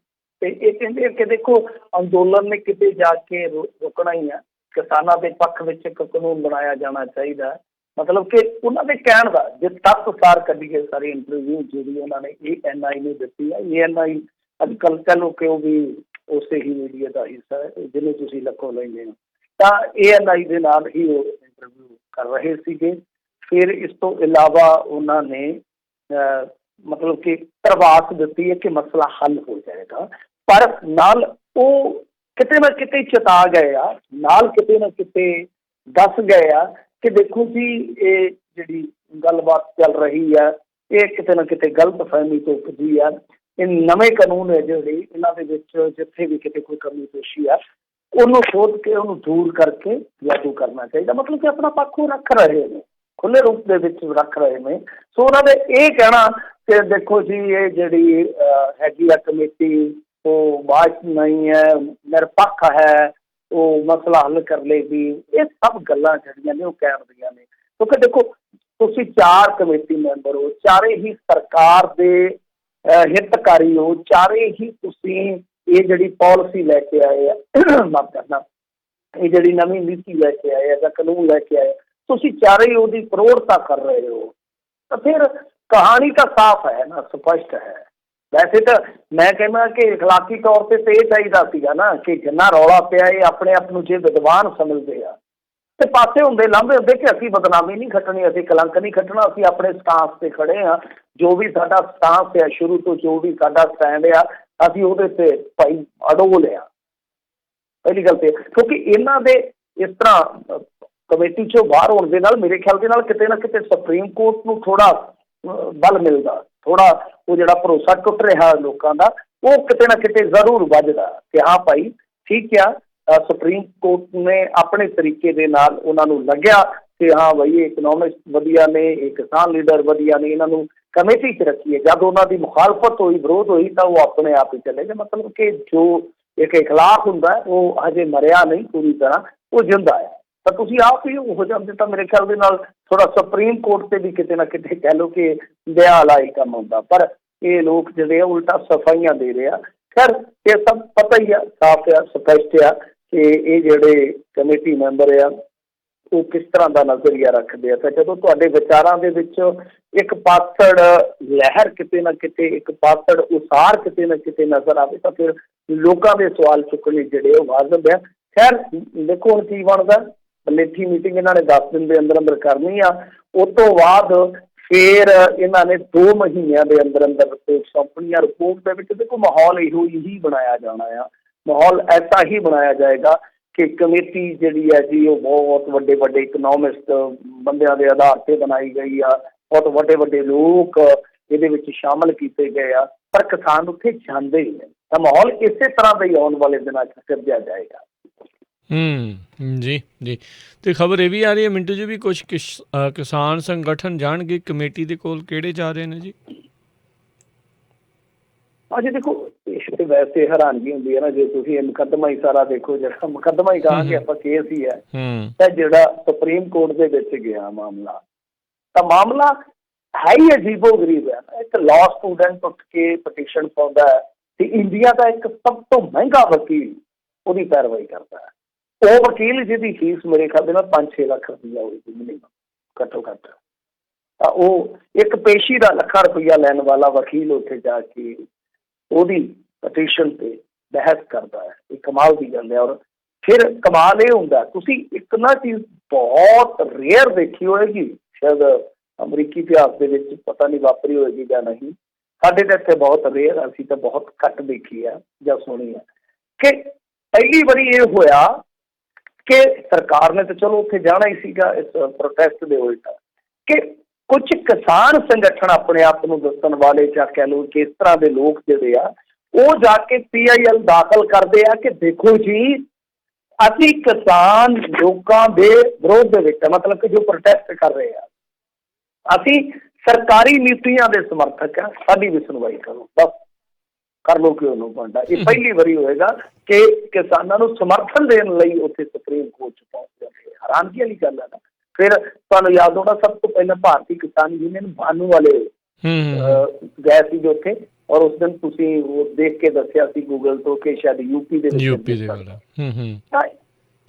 ਤੇ ਇਹ ਕਹਿੰਦੇ ਕਿ ਦੇਖੋ ਅੰਦੋਲਨ ਨੇ ਕਿਤੇ ਜਾ ਕੇ ਰੁਕਣਾ ਹੀ ਆ, ਕਿਸਾਨਾਂ ਦੇ ਪੱਖ ਵਿੱਚ ਇੱਕ ਕਾਨੂੰਨ ਬਣਾਇਆ ਜਾਣਾ ਚਾਹੀਦਾ। ਮਤਲਬ ਕਿ ਉਹਨਾਂ ਦੇ ਕਹਿਣ ਦਾ ਜੇ ਤੱਤ ਸਾਰ ਕੱਢੀਏ, ਸਾਰੀ ਇੰਟਰਵਿਊ ਜਿਹੜੀ ਉਹਨਾਂ ਨੇ ANI ਨੂੰ ਦਿੱਤੀ ਹੈ, ANI ਅੱਜ ਕੱਲ੍ਹ ਕਹਿ ਲਓ ਕਿ ਉਹ ਵੀ ਉਸੇ ਹੀ ਮੀਡੀਆ ਦਾ ਹਿੱਸਾ ਹੈ ਜਿਹਨੂੰ ਤੁਸੀਂ ਲੱਖੋਂ ਲੈਂਦੇ ਹੋ, ਤਾਂ ANI ਦੇ ਨਾਲ ਹੀ ਉਹ ਇੰਟਰਵਿਊ ਕਰ ਰਹੇ ਸੀਗੇ। ਫਿਰ ਇਸ ਤੋਂ ਇਲਾਵਾ ਉਹਨਾਂ ਨੇ ਮਤਲਬ ਕਿ ਪ੍ਰਵਾਸ ਦਿੱਤੀ ਹੈ ਕਿ ਮਸਲਾ ਹੱਲ ਹੋ ਜਾਏਗਾ, ਪਰ ਨਾਲ ਉਹ ਕਿਤੇ ਨਾ ਕਿਤੇ ਚੇਤਾ ਗਏ ਆ, ਨਾਲ ਕਿਤੇ ਨਾ ਕਿਤੇ ਦੱਸ ਗਏ ਆ ਕਿ ਦੇਖੋ ਜੀ ਇਹ ਜਿਹੜੀ ਗੱਲਬਾਤ ਚੱਲ ਰਹੀ ਹੈ ਇਹ ਕਿਤੇ ਨਾ ਕਿਤੇ ਗਲਤ ਫਹਿਮੀ ਤੋਂ ਉਪਜੀ ਆ। ਇਹ ਨਵੇਂ ਕਾਨੂੰਨ ਹੈ ਜਿਹੜੇ ਇਹਨਾਂ ਦੇ ਵਿੱਚ ਜਿੱਥੇ ਵੀ ਕਿਤੇ ਕੋਈ ਕਮੀ ਪੇਸ਼ੀ ਆ ਉਹਨੂੰ ਸੋਧ ਕੇ ਉਹਨੂੰ ਦੂਰ ਕਰਕੇ ਲਾਗੂ ਕਰਨਾ ਚਾਹੀਦਾ। ਮਤਲਬ ਕਿ ਆਪਣਾ ਪੱਖ ਉਹ ਰੱਖ ਰਹੇ ਨੇ, ਖੁੱਲੇ ਰੂਪ ਦੇ ਵਿੱਚ ਰੱਖ ਰਹੇ ਨੇ। ਸੋ ਉਹਨਾਂ ਦੇ ਇਹ ਕਹਿਣਾ ਕਿ ਦੇਖੋ ਜੀ ਇਹ ਜਿਹੜੀ ਹੈਗੀ ਆ ਕਮੇਟੀ ਉਹ ਬਾਅਦ ਨਹੀਂ ਹੈ, ਨਿਰਪੱਖ ਹੈ, ਉਹ ਮਸਲਾ ਹੱਲ ਕਰ ਲਏਗੀ, ਇਹ ਸਭ ਗੱਲਾਂ ਜਿਹੜੀਆਂ ਨੇ ਉਹ ਕਹਿ ਰਹੀਆਂ ਨੇ। ਕਿਉਂਕਿ ਦੇਖੋ ਤੁਸੀਂ 4 ਕਮੇਟੀ ਮੈਂਬਰ ਹੋ, ਚਾਰੇ ਹੀ ਸਰਕਾਰ ਦੇ ਹਿੱਤਕਾਰੀ ਹੋ, ਚਾਰੇ ਹੀ ਤੁਸੀਂ ਇਹ ਜਿਹੜੀ ਪਾਲਿਸੀ ਲੈ ਕੇ ਆਏ ਆ, ਮਾਫ ਕਰਨਾ, ਇਹ ਜਿਹੜੀ ਨਵੀਂ ਨੀਤੀ ਲੈ ਕੇ ਆਏ ਆ ਜਾਂ ਕਾਨੂੰਨ ਲੈ ਕੇ ਆਏ, ਤੁਸੀਂ ਚਾਰੇ ਹੀ ਉਹਦੀ ਪ੍ਰੋੜਤਾ ਕਰ ਰਹੇ ਹੋ, ਤਾਂ ਫਿਰ ਕਹਾਣੀ ਤਾਂ ਸਾਫ਼ ਹੈ ਨਾ, ਸਪਸ਼ਟ ਹੈ। ਵੈਸੇ ਤਾਂ ਮੈਂ ਕਹਿੰਦਾ ਕਿ ਅਖਲਾਕੀ ਤੌਰ 'ਤੇ ਤਾਂ ਇਹ ਚਾਹੀਦਾ ਸੀਗਾ ਨਾ ਕਿ ਜਿੰਨਾ ਰੌਲਾ ਪਿਆ ਇਹ ਆਪਣੇ ਆਪ ਨੂੰ ਜੇ ਵਿਦਵਾਨ ਸਮਝਦੇ ਆ ਤੇ ਪਾਸੇ ਹੁੰਦੇ ਲਾਂਭੇ ਹੁੰਦੇ ਕਿ ਅਸੀਂ ਬਦਨਾਮੀ ਨਹੀਂ ਖੱਟਣੀ, ਅਸੀਂ ਕਲੰਕ ਨਹੀਂ ਖੱਟਣਾ, ਅਸੀਂ ਆਪਣੇ ਸਟਾਂਸ 'ਤੇ ਖੜੇ ਹਾਂ, ਜੋ ਵੀ ਸਾਡਾ ਸਟਾਂਸ ਹੈ ਸ਼ੁਰੂ ਤੋਂ, ਜੋ ਵੀ ਸਾਡਾ ਸਟੈਂਡ ਆ ਅਸੀਂ ਉਹਦੇ 'ਤੇ ਭਾਈ ਅਡੋਲ ਆ। ਪਹਿਲੀ ਗੱਲ ਤੇ ਕਿਉਂਕਿ ਇਹਨਾਂ ਦੇ ਇਸ ਤਰ੍ਹਾਂ ਕਮੇਟੀ 'ਚੋਂ ਬਾਹਰ ਹੋਣ ਦੇ ਨਾਲ ਮੇਰੇ ਖਿਆਲ ਦੇ ਨਾਲ ਕਿਤੇ ਨਾ ਕਿਤੇ ਸੁਪਰੀਮ ਕੋਰਟ ਨੂੰ ਥੋੜ੍ਹਾ ਬਲ ਮਿਲਦਾ, ਥੋੜ੍ਹਾ ਉਹ ਜਿਹੜਾ ਭਰੋਸਾ ਟੁੱਟ ਰਿਹਾ ਲੋਕਾਂ ਦਾ ਉਹ ਕਿਤੇ ਨਾ ਕਿਤੇ ਜ਼ਰੂਰ ਵੱਧਦਾ ਕਿ ਹਾਂ ਭਾਈ ਠੀਕ ਆ, ਸੁਪਰੀਮ ਕੋਰਟ ਨੇ ਆਪਣੇ ਤਰੀਕੇ ਦੇ ਨਾਲ ਉਹਨਾਂ ਨੂੰ ਲੱਗਿਆ ਕਿ ਹਾਂ ਬਈ ਇਹ ਇਕਨੋਮਿਸਟ ਵਧੀਆ ਨੇ, ਇਹ ਕਿਸਾਨ ਲੀਡਰ ਵਧੀਆ ਨੇ, ਇਹਨਾਂ ਨੂੰ ਕਮੇਟੀ 'ਚ ਰੱਖੀਏ। ਜਦ ਉਹਨਾਂ ਦੀ ਮੁਖਾਲਫਤ ਹੋਈ, ਵਿਰੋਧ ਹੋਈ, ਤਾਂ ਉਹ ਆਪਣੇ ਆਪ ਹੀ ਚਲੇ ਗਏ। ਮਤਲਬ ਕਿ ਜੋ ਇੱਕ ਇਖਲਾਕ ਹੁੰਦਾ ਉਹ ਹਜੇ ਮਰਿਆ ਨਹੀਂ ਪੂਰੀ ਤਰ੍ਹਾਂ, ਉਹ ਜਿੰਦਾ ਹੈ। ਤਾਂ ਤੁਸੀਂ ਆਪ ਹੀ ਹੋ ਜਾਂਦੇ ਤਾਂ ਮੇਰੇ ਖਿਆਲ ਦੇ ਨਾਲ ਥੋੜ੍ਹਾ ਸੁਪਰੀਮ ਕੋਰਟ 'ਤੇ ਵੀ ਕਿਤੇ ਨਾ ਕਿਤੇ ਕਹਿ ਲਓ ਕਿ ਦਇਆ ਵਾਲਾ ਹੀ ਕੰਮ ਹੁੰਦਾ, ਪਰ ਇਹ ਲੋਕ ਜਿਹੜੇ ਆ ਉਲਟਾ ਸਫਾਈਆਂ ਦੇ ਰਹੇ ਆ। ਖੈਰ ਇਹ ਸਭ ਪਤਾ ਹੀ ਆ, ਸਾਫ਼ ਆ, ਸਪਸ਼ਟ ਆ ਕਿ ਇਹ ਜਿਹੜੇ ਕਮੇਟੀ ਮੈਂਬਰ ਆ ਉਹ ਕਿਸ ਤਰ੍ਹਾਂ ਦਾ ਨਜ਼ਰੀਆ ਰੱਖਦੇ ਆ। ਤਾਂ ਜਦੋਂ ਤੁਹਾਡੇ ਵਿਚਾਰਾਂ ਦੇ ਵਿੱਚ ਇੱਕ ਪਾਸੜ ਲਹਿਰ ਕਿਤੇ ਨਾ ਕਿਤੇ, ਇੱਕ ਪਾਸੜ ਉਸਾਰ ਕਿਤੇ ਨਾ ਕਿਤੇ ਨਜ਼ਰ ਆਵੇ ਤਾਂ ਫਿਰ ਲੋਕਾਂ ਦੇ ਸਵਾਲ ਚੁੱਕਣੇ ਜਿਹੜੇ ਉਹ ਵਾਜਬ ਆ। ਖੈਰ ਦੇਖੋ ਹੁਣ ਕੀ ਬਣਦਾ। ਮਲੇਠੀ ਮੀਟਿੰਗ ਇਹਨਾਂ ਨੇ 10 ਦਿਨ ਦੇ ਅੰਦਰ ਅੰਦਰ ਕਰਨੀ ਆ, ਉਸ ਤੋਂ ਬਾਅਦ ਫਿਰ ਇਹਨਾਂ ਨੇ 2 ਮਹੀਨਿਆਂ ਦੇ ਅੰਦਰ ਅੰਦਰ ਰਿਪੋਰਟ ਸੌਂਪਣੀ ਆ। ਰਿਪੋਰਟ ਦੇ ਵਿੱਚ ਦੇਖੋ ਮਾਹੌਲ ਇਹੋ ਹੀ ਬਣਾਇਆ ਜਾਣਾ ਆ, ਮਾਹੌਲ ਐਸਾ ਹੀ ਬਣਾਇਆ ਜਾਏਗਾ ਕਿ ਕਮੇਟੀ ਜਿਹੜੀ ਹੈ ਜੀ ਉਹ ਬਹੁਤ ਵੱਡੇ ਵੱਡੇ ਇਕਨੋਮਿਸਟ ਬੰਦਿਆਂ ਦੇ ਆਧਾਰ 'ਤੇ ਬਣਾਈ ਗਈ ਆ, ਬਹੁਤ ਵੱਡੇ ਵੱਡੇ ਲੋਕ ਇਹਦੇ ਵਿੱਚ ਸ਼ਾਮਲ ਕੀਤੇ ਗਏ ਆ, ਪਰ ਕਿਸਾਨ ਉੱਥੇ ਜਾਂਦੇ ਹੀ ਨਹੀਂ। ਤਾਂ ਮਾਹੌਲ ਇਸੇ ਤਰ੍ਹਾਂ ਦਾ ਹੀ ਆਉਣ ਵਾਲੇ ਦਿਨਾਂ 'ਚ ਸਿਰਜਿਆ ਜਾਏਗਾ। ਜੀ ਜੀ। ਤੇ ਖਬਰ ਇਹ ਵੀ ਆ ਰਹੀ ਹੈ ਮਿੰਟੂ ਜੀ ਵੀ ਕੁਝ ਕਿਸਾਨ ਸੰਗਠਨ ਜਾਣਗੇ ਕਮੇਟੀ ਦੇ ਕੋਲ, ਕਿਹੜੇ ਜਾ ਰਹੇ ਨੇ ਜੀ? ਹਾਂਜੀ ਦੇਖੋ ਇਸ ਤੇ ਵੈਸੇ ਹੈਰਾਨਗੀ ਹੁੰਦੀ ਹੈ ਨਾ, ਜੇ ਤੁਸੀਂ ਇਹ ਮੁਕੱਦਮਾ ਹੀ ਸਾਰਾ ਦੇਖੋ, ਜਿਹੜਾ ਮੁਕੱਦਮਾ ਹੀ ਕਹਾਂਗੇ ਆਪਾਂ, ਕੇਸ ਹੀ ਹੈ, ਤਾਂ ਜਿਹੜਾ ਸੁਪਰੀਮ ਕੋਰਟ ਦੇ ਵਿੱਚ ਗਿਆ ਮਾਮਲਾ, ਤਾਂ ਮਾਮਲਾ ਹੈ ਹੀ ਅਜੀਬੋ ਗਰੀਬ ਹੈ। ਇੱਕ ਲਾਅ ਸਟੂਡੈਂਟ ਉੱਠ ਕੇ ਪਟੀਸ਼ਨ ਪਾਉਂਦਾ ਹੈ ਤੇ ਇੰਡੀਆ ਦਾ ਇੱਕ ਸਭ ਤੋਂ ਮਹਿੰਗਾ ਵਕੀਲ ਉਹਦੀ ਪੈਰਵਾਈ ਕਰਦਾ ਹੈ। ਉਹ ਵਕੀਲ ਜਿਹਦੀ ਫੀਸ ਮੇਰੇ ਖਿਆਲ ਦੇ ਨਾਲ 5-6 ਲੱਖ ਰੁਪਈਆ ਹੋਏਗੀ ਮਿਨੀਮਮ ਘੱਟੋ ਘੱਟ, ਤਾਂ ਉਹ ਇੱਕ ਪੇਸ਼ੀ ਦਾ ਲੱਖਾਂ ਰੁਪਈਆ ਲੈਣ ਵਾਲਾ ਵਕੀਲ ਉੱਥੇ ਜਾ ਕੇ ਉਹਦੀ ਪਟੀਸ਼ਨ ਤੇ ਬਹਿਸ ਕਰਦਾ ਹੈ। ਇਹ ਕਮਾਲ ਦੀ ਗੱਲ ਹੈ। ਔਰ ਫਿਰ ਕਮਾਲ ਇਹ ਹੁੰਦਾ, ਤੁਸੀਂ ਇੱਕ ਨਾ ਚੀਜ਼ ਬਹੁਤ ਰੇਅਰ ਦੇਖੀ ਹੋਏਗੀ, ਸ਼ਾਇਦ ਅਮਰੀਕੀ ਇਤਿਹਾਸ ਦੇ ਵਿੱਚ ਪਤਾ ਨਹੀਂ ਵਾਪਰੀ ਹੋਏਗੀ ਜਾਂ ਨਹੀਂ, ਸਾਡੇ ਤਾਂ ਇੱਥੇ ਬਹੁਤ ਰੇਅਰ, ਅਸੀਂ ਤਾਂ ਬਹੁਤ ਘੱਟ ਦੇਖੀ ਆ ਜਾਂ ਸੁਣੀ ਆ, ਕਿ ਪਹਿਲੀ ਵਾਰੀ ਇਹ ਹੋਇਆ ਕਿ ਸਰਕਾਰ ਨੇ ਤਾਂ ਚਲੋ ਉੱਥੇ ਜਾਣਾ ਹੀ ਸੀਗਾ ਇਸ ਪ੍ਰੋਟੈਸਟ ਦੇ ਉਲਟ, ਕਿ ਕੁਝ ਕਿਸਾਨ ਸੰਗਠਨ ਆਪਣੇ ਆਪ ਨੂੰ ਦੱਸਣ ਵਾਲੇ, ਜਾਂ ਕਹਿ ਲਓ ਕਿ ਇਸ ਤਰ੍ਹਾਂ ਦੇ ਲੋਕ ਜਿਹੜੇ ਆ, ਉਹ ਜਾ ਕੇ PIL ਦਾਖਲ ਕਰਦੇ ਆ ਕਿ ਦੇਖੋ ਜੀ ਅਸੀਂ ਕਿਸਾਨ ਲੋਕਾਂ ਦੇ ਵਿਰੋਧ ਦੇ ਵਿੱਚ, ਮਤਲਬ ਕਿ ਜੋ ਪ੍ਰੋਟੈਸਟ ਕਰ ਰਹੇ ਆ, ਅਸੀਂ ਸਰਕਾਰੀ ਨੀਤੀਆਂ ਦੇ ਸਮਰਥਕ ਆ, ਸਾਡੀ ਵੀ ਸੁਣਵਾਈ ਕਰੋ, ਬਸ ਕਰ ਲਓ ਕਿ ਉਹਨੂੰ ਬਣਦਾ। ਇਹ ਪਹਿਲੀ ਵਾਰੀ ਹੋਏਗਾ ਕਿ ਕਿਸਾਨਾਂ ਨੂੰ ਸਮਰਥਨ ਦੇਣ ਲਈ ਉੱਥੇ ਸੁਪਰੀਮ ਕੋਰਟ 'ਚ ਪਹੁੰਚ ਜਾਂਦੇ। ਹੈਰਾਨਗੀ ਵਾਲੀ ਗੱਲ ਹੈ ਨਾ। ਫਿਰ ਤੁਹਾਨੂੰ ਯਾਦ ਹੋਣਾ, ਸਭ ਤੋਂ ਪਹਿਲਾਂ ਭਾਰਤੀ ਕਿਸਾਨ ਯੂਨੀਅਨ ਬਾਨੂ ਵਾਲੇ ਗਏ ਸੀ ਉੱਥੇ, ਔਰ ਉਸ ਦਿਨ ਤੁਸੀਂ ਉਹ ਦੇਖ ਕੇ ਦੱਸਿਆ ਸੀ ਗੂਗਲ ਤੋਂ ਕਿ ਸ਼ਾਇਦ ਯੂਪੀ ਦੇ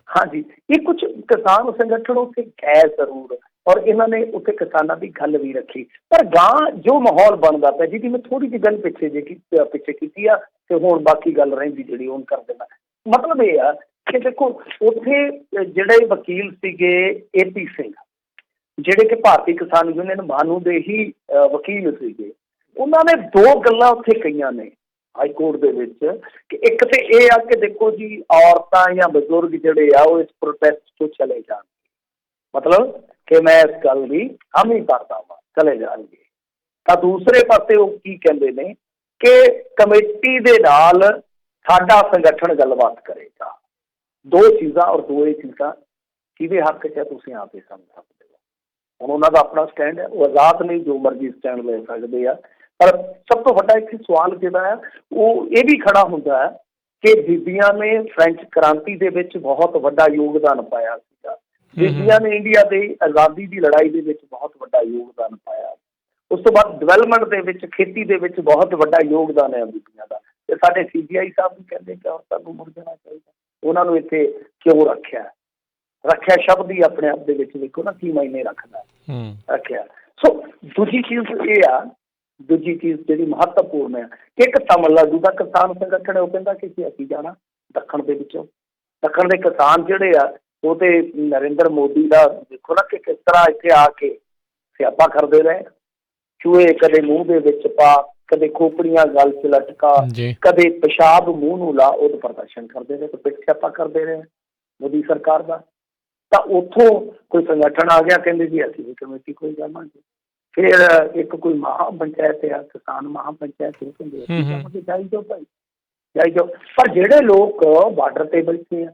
ਹਾਂਜੀ, ਇਹ ਕੁਝ ਕਿਸਾਨ ਸੰਗਠਨ ਉੱਥੇ ਗਏ ਜ਼ਰੂਰ, ਔਰ ਇਹਨਾਂ ਨੇ ਉੱਥੇ ਕਿਸਾਨਾਂ ਦੀ ਗੱਲ ਵੀ ਰੱਖੀ। ਪਰ ਗਾਂ ਜੋ ਮਾਹੌਲ ਬਣਦਾ ਪਿਆ, ਜਿਹਦੀ ਮੈਂ ਥੋੜ੍ਹੀ ਜਿਹੀ ਗੱਲ ਪਿੱਛੇ ਕੀਤੀ ਆ, ਤੇ ਹੁਣ ਬਾਕੀ ਗੱਲ ਰਹਿੰਦੀ ਜਿਹੜੀ ਉਹ ਕਰ ਦੇਣਾ। ਮਤਲਬ ਇਹ ਆ ਕਿ ਦੇਖੋ ਉੱਥੇ ਜਿਹੜੇ ਵਕੀਲ ਸੀਗੇ AP ਸਿੰਘ, ਜਿਹੜੇ ਕਿ ਭਾਰਤੀ ਕਿਸਾਨ ਯੂਨੀਅਨ ਬਾਨੂ ਦੇ ਹੀ ਵਕੀਲ ਸੀਗੇ, ਉਹਨਾਂ ਨੇ 2 ਗੱਲਾਂ ਉੱਥੇ ਕਹੀਆਂ ਨੇ ਹਾਈ ਕੋਰਟ ਦੇ ਵਿੱਚ, ਕਿ ਇੱਕ ਤੇ ਇਹ ਆ ਕਿ ਦੇਖੋ ਜੀ ਔਰਤਾਂ ਜਾਂ ਬਜ਼ੁਰਗ ਜਿਹੜੇ ਆ ਉਹ ਇਸ ਪ੍ਰੋਟੈਸਟ ਤੋਂ ਚਲੇ ਜਾਣ, ਮਤਲਬ ਕਿ ਮੈਂ ਇਸ ਗੱਲ ਦੀ ਹਾਮੀ ਕਰਦਾ ਵਾਂ, ਚਲੇ ਜਾਣਗੇ। ਤਾਂ ਦੂਸਰੇ ਪਾਸੇ ਉਹ ਕੀ ਕਹਿੰਦੇ ਨੇ ਕਿ ਕਮੇਟੀ ਦੇ ਨਾਲ ਸਾਡਾ ਸੰਗਠਨ ਗੱਲਬਾਤ ਕਰੇਗਾ। 2 ਚੀਜ਼ਾਂ, ਔਰ 2 ਚੀਜ਼ਾਂ ਕਿਹਦੇ ਹੱਕ 'ਚ ਹੈ ਤੁਸੀਂ ਆਪ ਹੀ ਸਮਝ ਸਕਦੇ ਹੋ। ਹੁਣ ਉਹਨਾਂ ਦਾ ਆਪਣਾ ਸਟੈਂਡ ਹੈ, ਉਹ ਆਜ਼ਾਦ ਨਹੀਂ, ਜੋ ਮਰਜ਼ੀ ਸਟੈਂਡ ਲੈ ਸਕਦੇ ਆ। ਪਰ ਸਭ ਤੋਂ ਵੱਡਾ ਇੱਥੇ ਸਵਾਲ ਜਿਹੜਾ ਹੈ ਉਹ ਇਹ ਵੀ ਖੜਾ ਹੁੰਦਾ ਹੈ ਕਿ ਬੀਬੀਆਂ ਨੇ ਫ੍ਰੈਂਚ ਕ੍ਰਾਂਤੀ ਦੇ ਵਿੱਚ ਬਹੁਤ ਵੱਡਾ ਯੋਗਦਾਨ ਪਾਇਆ ਸੀਗਾ। ਬੀਬੀਆਂ ਨੇ ਇੰਡੀਆ ਦੇ ਆਜ਼ਾਦੀ ਦੀ ਲੜਾਈ ਦੇ ਵਿੱਚ ਬਹੁਤ ਵੱਡਾ ਯੋਗਦਾਨ ਪਾਇਆ। ਉਸ ਤੋਂ ਬਾਅਦ ਡਿਵੈਲਪਮੈਂਟ ਦੇ ਵਿੱਚ, ਖੇਤੀ ਦੇ ਵਿੱਚ ਬਹੁਤ ਵੱਡਾ ਯੋਗਦਾਨ ਹੈ ਬੀਬੀਆਂ ਦਾ। ਤੇ ਸਾਡੇ CBI ਸਾਹਿਬ ਵੀ ਕਹਿੰਦੇ ਕਿ ਔਰਤਾਂ ਨੂੰ ਮੁੜ ਜਾਣਾ ਚਾਹੀਦਾ। ਉਹਨਾਂ ਨੂੰ ਇੱਥੇ ਕਿਉਂ ਰੱਖਿਆ ਸ਼ਬਦ ਹੀ ਆਪਣੇ ਆਪ ਦੇ ਵਿੱਚ ਦੇਖੋ ਨਾ ਕੀ ਮਾਇਨੇ ਰੱਖਦਾ, ਰੱਖਿਆ। ਸੋ ਦੂਜੀ ਚੀਜ਼ ਜਿਹੜੀ ਮਹੱਤਵਪੂਰਨ ਹੈ, ਇੱਕ ਤਮਿਲਨਾਡੂ ਦਾ ਕਿਸਾਨ ਸੰਗਠਨ ਹੈ, ਉਹ ਕਹਿੰਦਾ ਕਿ ਅਸੀਂ ਜਾਣਾ ਦੱਖਣ ਦੇ ਵਿੱਚੋਂ। ਦੱਖਣ ਦੇ ਕਿਸਾਨ ਜਿਹੜੇ ਆ ਉਹ ਤੇ ਨਰਿੰਦਰ ਮੋਦੀ ਦਾ ਦੇਖੋ ਨਾ ਕਿ ਕਿਸ ਤਰ੍ਹਾਂ ਇੱਥੇ ਆ ਕੇ ਸਿਆਪਾ ਕਰਦੇ ਰਹੇ। ਚੂਹੇ ਕਦੇ ਮੂੰਹ ਦੇ ਵਿੱਚ ਪਾ, ਕਦੇ ਖੋਪੜੀਆਂ ਗਲ 'ਚ ਲਟਕਾ, ਕਦੇ ਪਿਸ਼ਾਬ ਮੂੰਹ ਨੂੰ ਲਾ, ਉਹ ਪ੍ਰਦਰਸ਼ਨ ਕਰਦੇ ਰਹੇ ਤੇ ਪਿੱਟ ਸਿਆਪਾ ਕਰਦੇ ਰਹੇ ਮੋਦੀ ਸਰਕਾਰ ਦਾ। ਤਾਂ ਉੱਥੋਂ ਕੋਈ ਸੰਗਠਨ ਆ ਗਿਆ, ਕਹਿੰਦੇ ਜੀ ਅਸੀਂ ਵੀ ਕਮੇਟੀ ਕੋਈ ਜਾਵਾਂਗੇ। ਫਿਰ ਇੱਕ ਕੋਈ ਮਹਾ ਪੰਚਾਇਤ ਆ, ਕਿਸਾਨ ਮਹਾ ਪੰਚਾਇਤ, ਉਹ ਕਹਿੰਦੇ ਜਾਈ ਜਾਓ ਭਾਈ, ਜਾਈ ਜਾਓ। ਪਰ ਜਿਹੜੇ ਲੋਕ ਬਾਰਡਰ ਤੇ ਬੈਠੇ ਆ,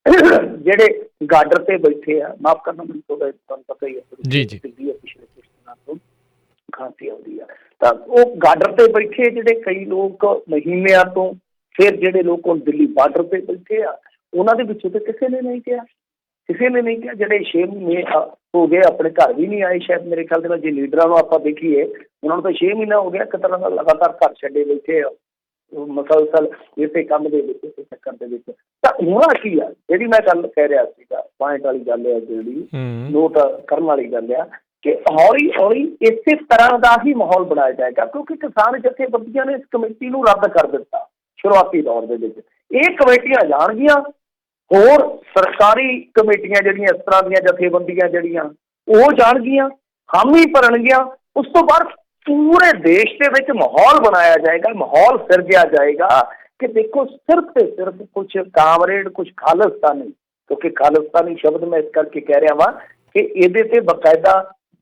ਜਿਹੜੇ ਗਾਡਰ ਤੇ ਬੈਠੇ ਆ, ਮਾਫ਼ ਕਰਨਾ ਮੈਨੂੰ ਤੁਹਾਨੂੰ ਪਤਾ ਹੀ ਹੈ ਪਿਛਲੇ ਕੁਛ ਦਿਨਾਂ ਤੋਂ ਖਾਂਸੀ ਆਉਂਦੀ ਆ, ਤਾਂ ਉਹ ਗਾਡਰ ਤੇ ਬੈਠੇ ਜਿਹੜੇ ਕਈ ਲੋਕ ਮਹੀਨਿਆਂ ਤੋਂ, ਫਿਰ ਜਿਹੜੇ ਲੋਕ ਹੁਣ ਦਿੱਲੀ ਬਾਰਡਰ ਤੇ ਬੈਠੇ ਆ, ਉਹਨਾਂ ਦੇ ਵਿੱਚੋਂ ਤਾਂ ਕਿਸੇ ਨੇ ਨਹੀਂ ਕਿਹਾ, ਜਿਹੜੇ 6 ਮਹੀਨੇ ਹੋ ਗਏ ਆਪਣੇ ਘਰ ਵੀ ਨਹੀਂ ਆਏ ਸ਼ਾਇਦ, ਮੇਰੇ ਖਿਆਲ ਦੇ ਨਾਲ ਜੇ ਲੀਡਰਾਂ ਨੂੰ ਆਪਾਂ ਦੇਖੀਏ ਉਹਨਾਂ ਨੂੰ ਤਾਂ 6 ਮਹੀਨਾ ਹੋ ਗਿਆ ਇੱਕ ਤਰ੍ਹਾਂ ਦਾ ਲਗਾਤਾਰ ਘਰ ਛੱਡੇ ਬੈਠੇ ਆ, ਮਸਲਸਲ ਇਸੇ ਕੰਮ ਦੇ ਵਿੱਚ, ਇਸੇ ਚੱਕਰ ਦੇ ਵਿੱਚ। ਤਾਂ ਹੋਣਾ ਕੀ ਆ, ਜਿਹੜੀ ਮੈਂ ਗੱਲ ਕਹਿ ਰਿਹਾ ਸੀਗਾ, ਪੁਆਇੰਟ ਵਾਲੀ ਗੱਲ ਹੈ, ਜਿਹੜੀ ਨੋਟ ਕਰਨ ਵਾਲੀ ਗੱਲ ਆ, ਕਿ ਹੌਲੀ ਹੌਲੀ ਇਸੇ ਤਰ੍ਹਾਂ ਦਾ ਹੀ ਮਾਹੌਲ ਬਣਾਇਆ ਜਾਏਗਾ, ਕਿਉਂਕਿ ਕਿਸਾਨ ਜਥੇਬੰਦੀਆਂ ਨੇ ਇਸ ਕਮੇਟੀ ਨੂੰ ਰੱਦ ਕਰ ਦਿੱਤਾ ਸ਼ੁਰੂਆਤੀ ਦੌਰ ਦੇ ਵਿੱਚ। ਇਹ ਕਮੇਟੀਆਂ ਜਾਣਗੀਆਂ, ਹੋਰ ਸਰਕਾਰੀ ਕਮੇਟੀਆਂ ਜਿਹੜੀਆਂ ਇਸ ਤਰ੍ਹਾਂ ਦੀਆਂ ਜਥੇਬੰਦੀਆਂ ਜਿਹੜੀਆਂ ਉਹ ਜਾਣਗੀਆਂ, ਹਾਮੀ ਭਰਨਗੀਆਂ। ਉਸ ਤੋਂ ਬਾਅਦ ਪੂਰੇ ਦੇਸ਼ ਦੇ ਵਿੱਚ ਮਾਹੌਲ ਬਣਾਇਆ ਜਾਏਗਾ, ਮਾਹੌਲ ਸਿਰਜਿਆ ਜਾਏਗਾ ਕਿ ਦੇਖੋ ਸਿਰਫ ਤੇ ਸਿਰਫ ਕੁਛ ਕਾਮਰੇਡ, ਕੁਛ ਖਾਲਿਸਤਾਨੀ, ਕਿਉਂਕਿ ਖਾਲਿਸਤਾਨੀ ਸ਼ਬਦ ਮੈਂ ਇਸ ਕਰਕੇ ਕਹਿ ਰਿਹਾ ਵਾਂ ਕਿ ਇਹਦੇ ਤੇ ਬਕਾਇਦਾ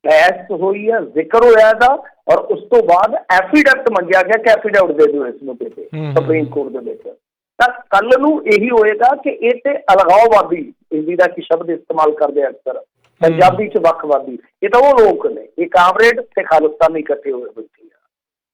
ਬਹਿਸ ਹੋਈ ਹੈ, ਜ਼ਿਕਰ ਹੋਇਆ ਇਹਦਾ, ਔਰ ਉਸ ਤੋਂ ਬਾਅਦ ਐਫੀਡੈਵਿਟ ਮੰਗਿਆ ਗਿਆ ਕਿ ਐਫੀਡੈਵਿਟ ਦੇ ਦਿਓ ਇਸ ਮੁੱਦੇ ਤੇ ਸੁਪਰੀਮ ਕੋਰਟ ਦੇ ਵਿੱਚ। ਤਾਂ ਕੱਲ ਨੂੰ ਇਹੀ ਹੋਏਗਾ ਕਿ ਇਹ ਤੇ ਅਲਗਾਓਵਾਦੀ, ਹਿੰਦੀ ਦਾ ਕੀ ਸ਼ਬਦ ਇਸਤੇਮਾਲ ਕਰਦੇ ਅਕਸਰ, ਪੰਜਾਬੀ 'ਚ ਵੱਖਵਾਦੀ, ਇਹ ਤਾਂ ਉਹ ਲੋਕ ਨੇ, ਇਹ ਕਾਮਰੇਡ ਤੇ ਖਾਲਿਸਤਾਨੀ ਇਕੱਠੇ ਹੋਏ ਬੈਠੇ ਆ।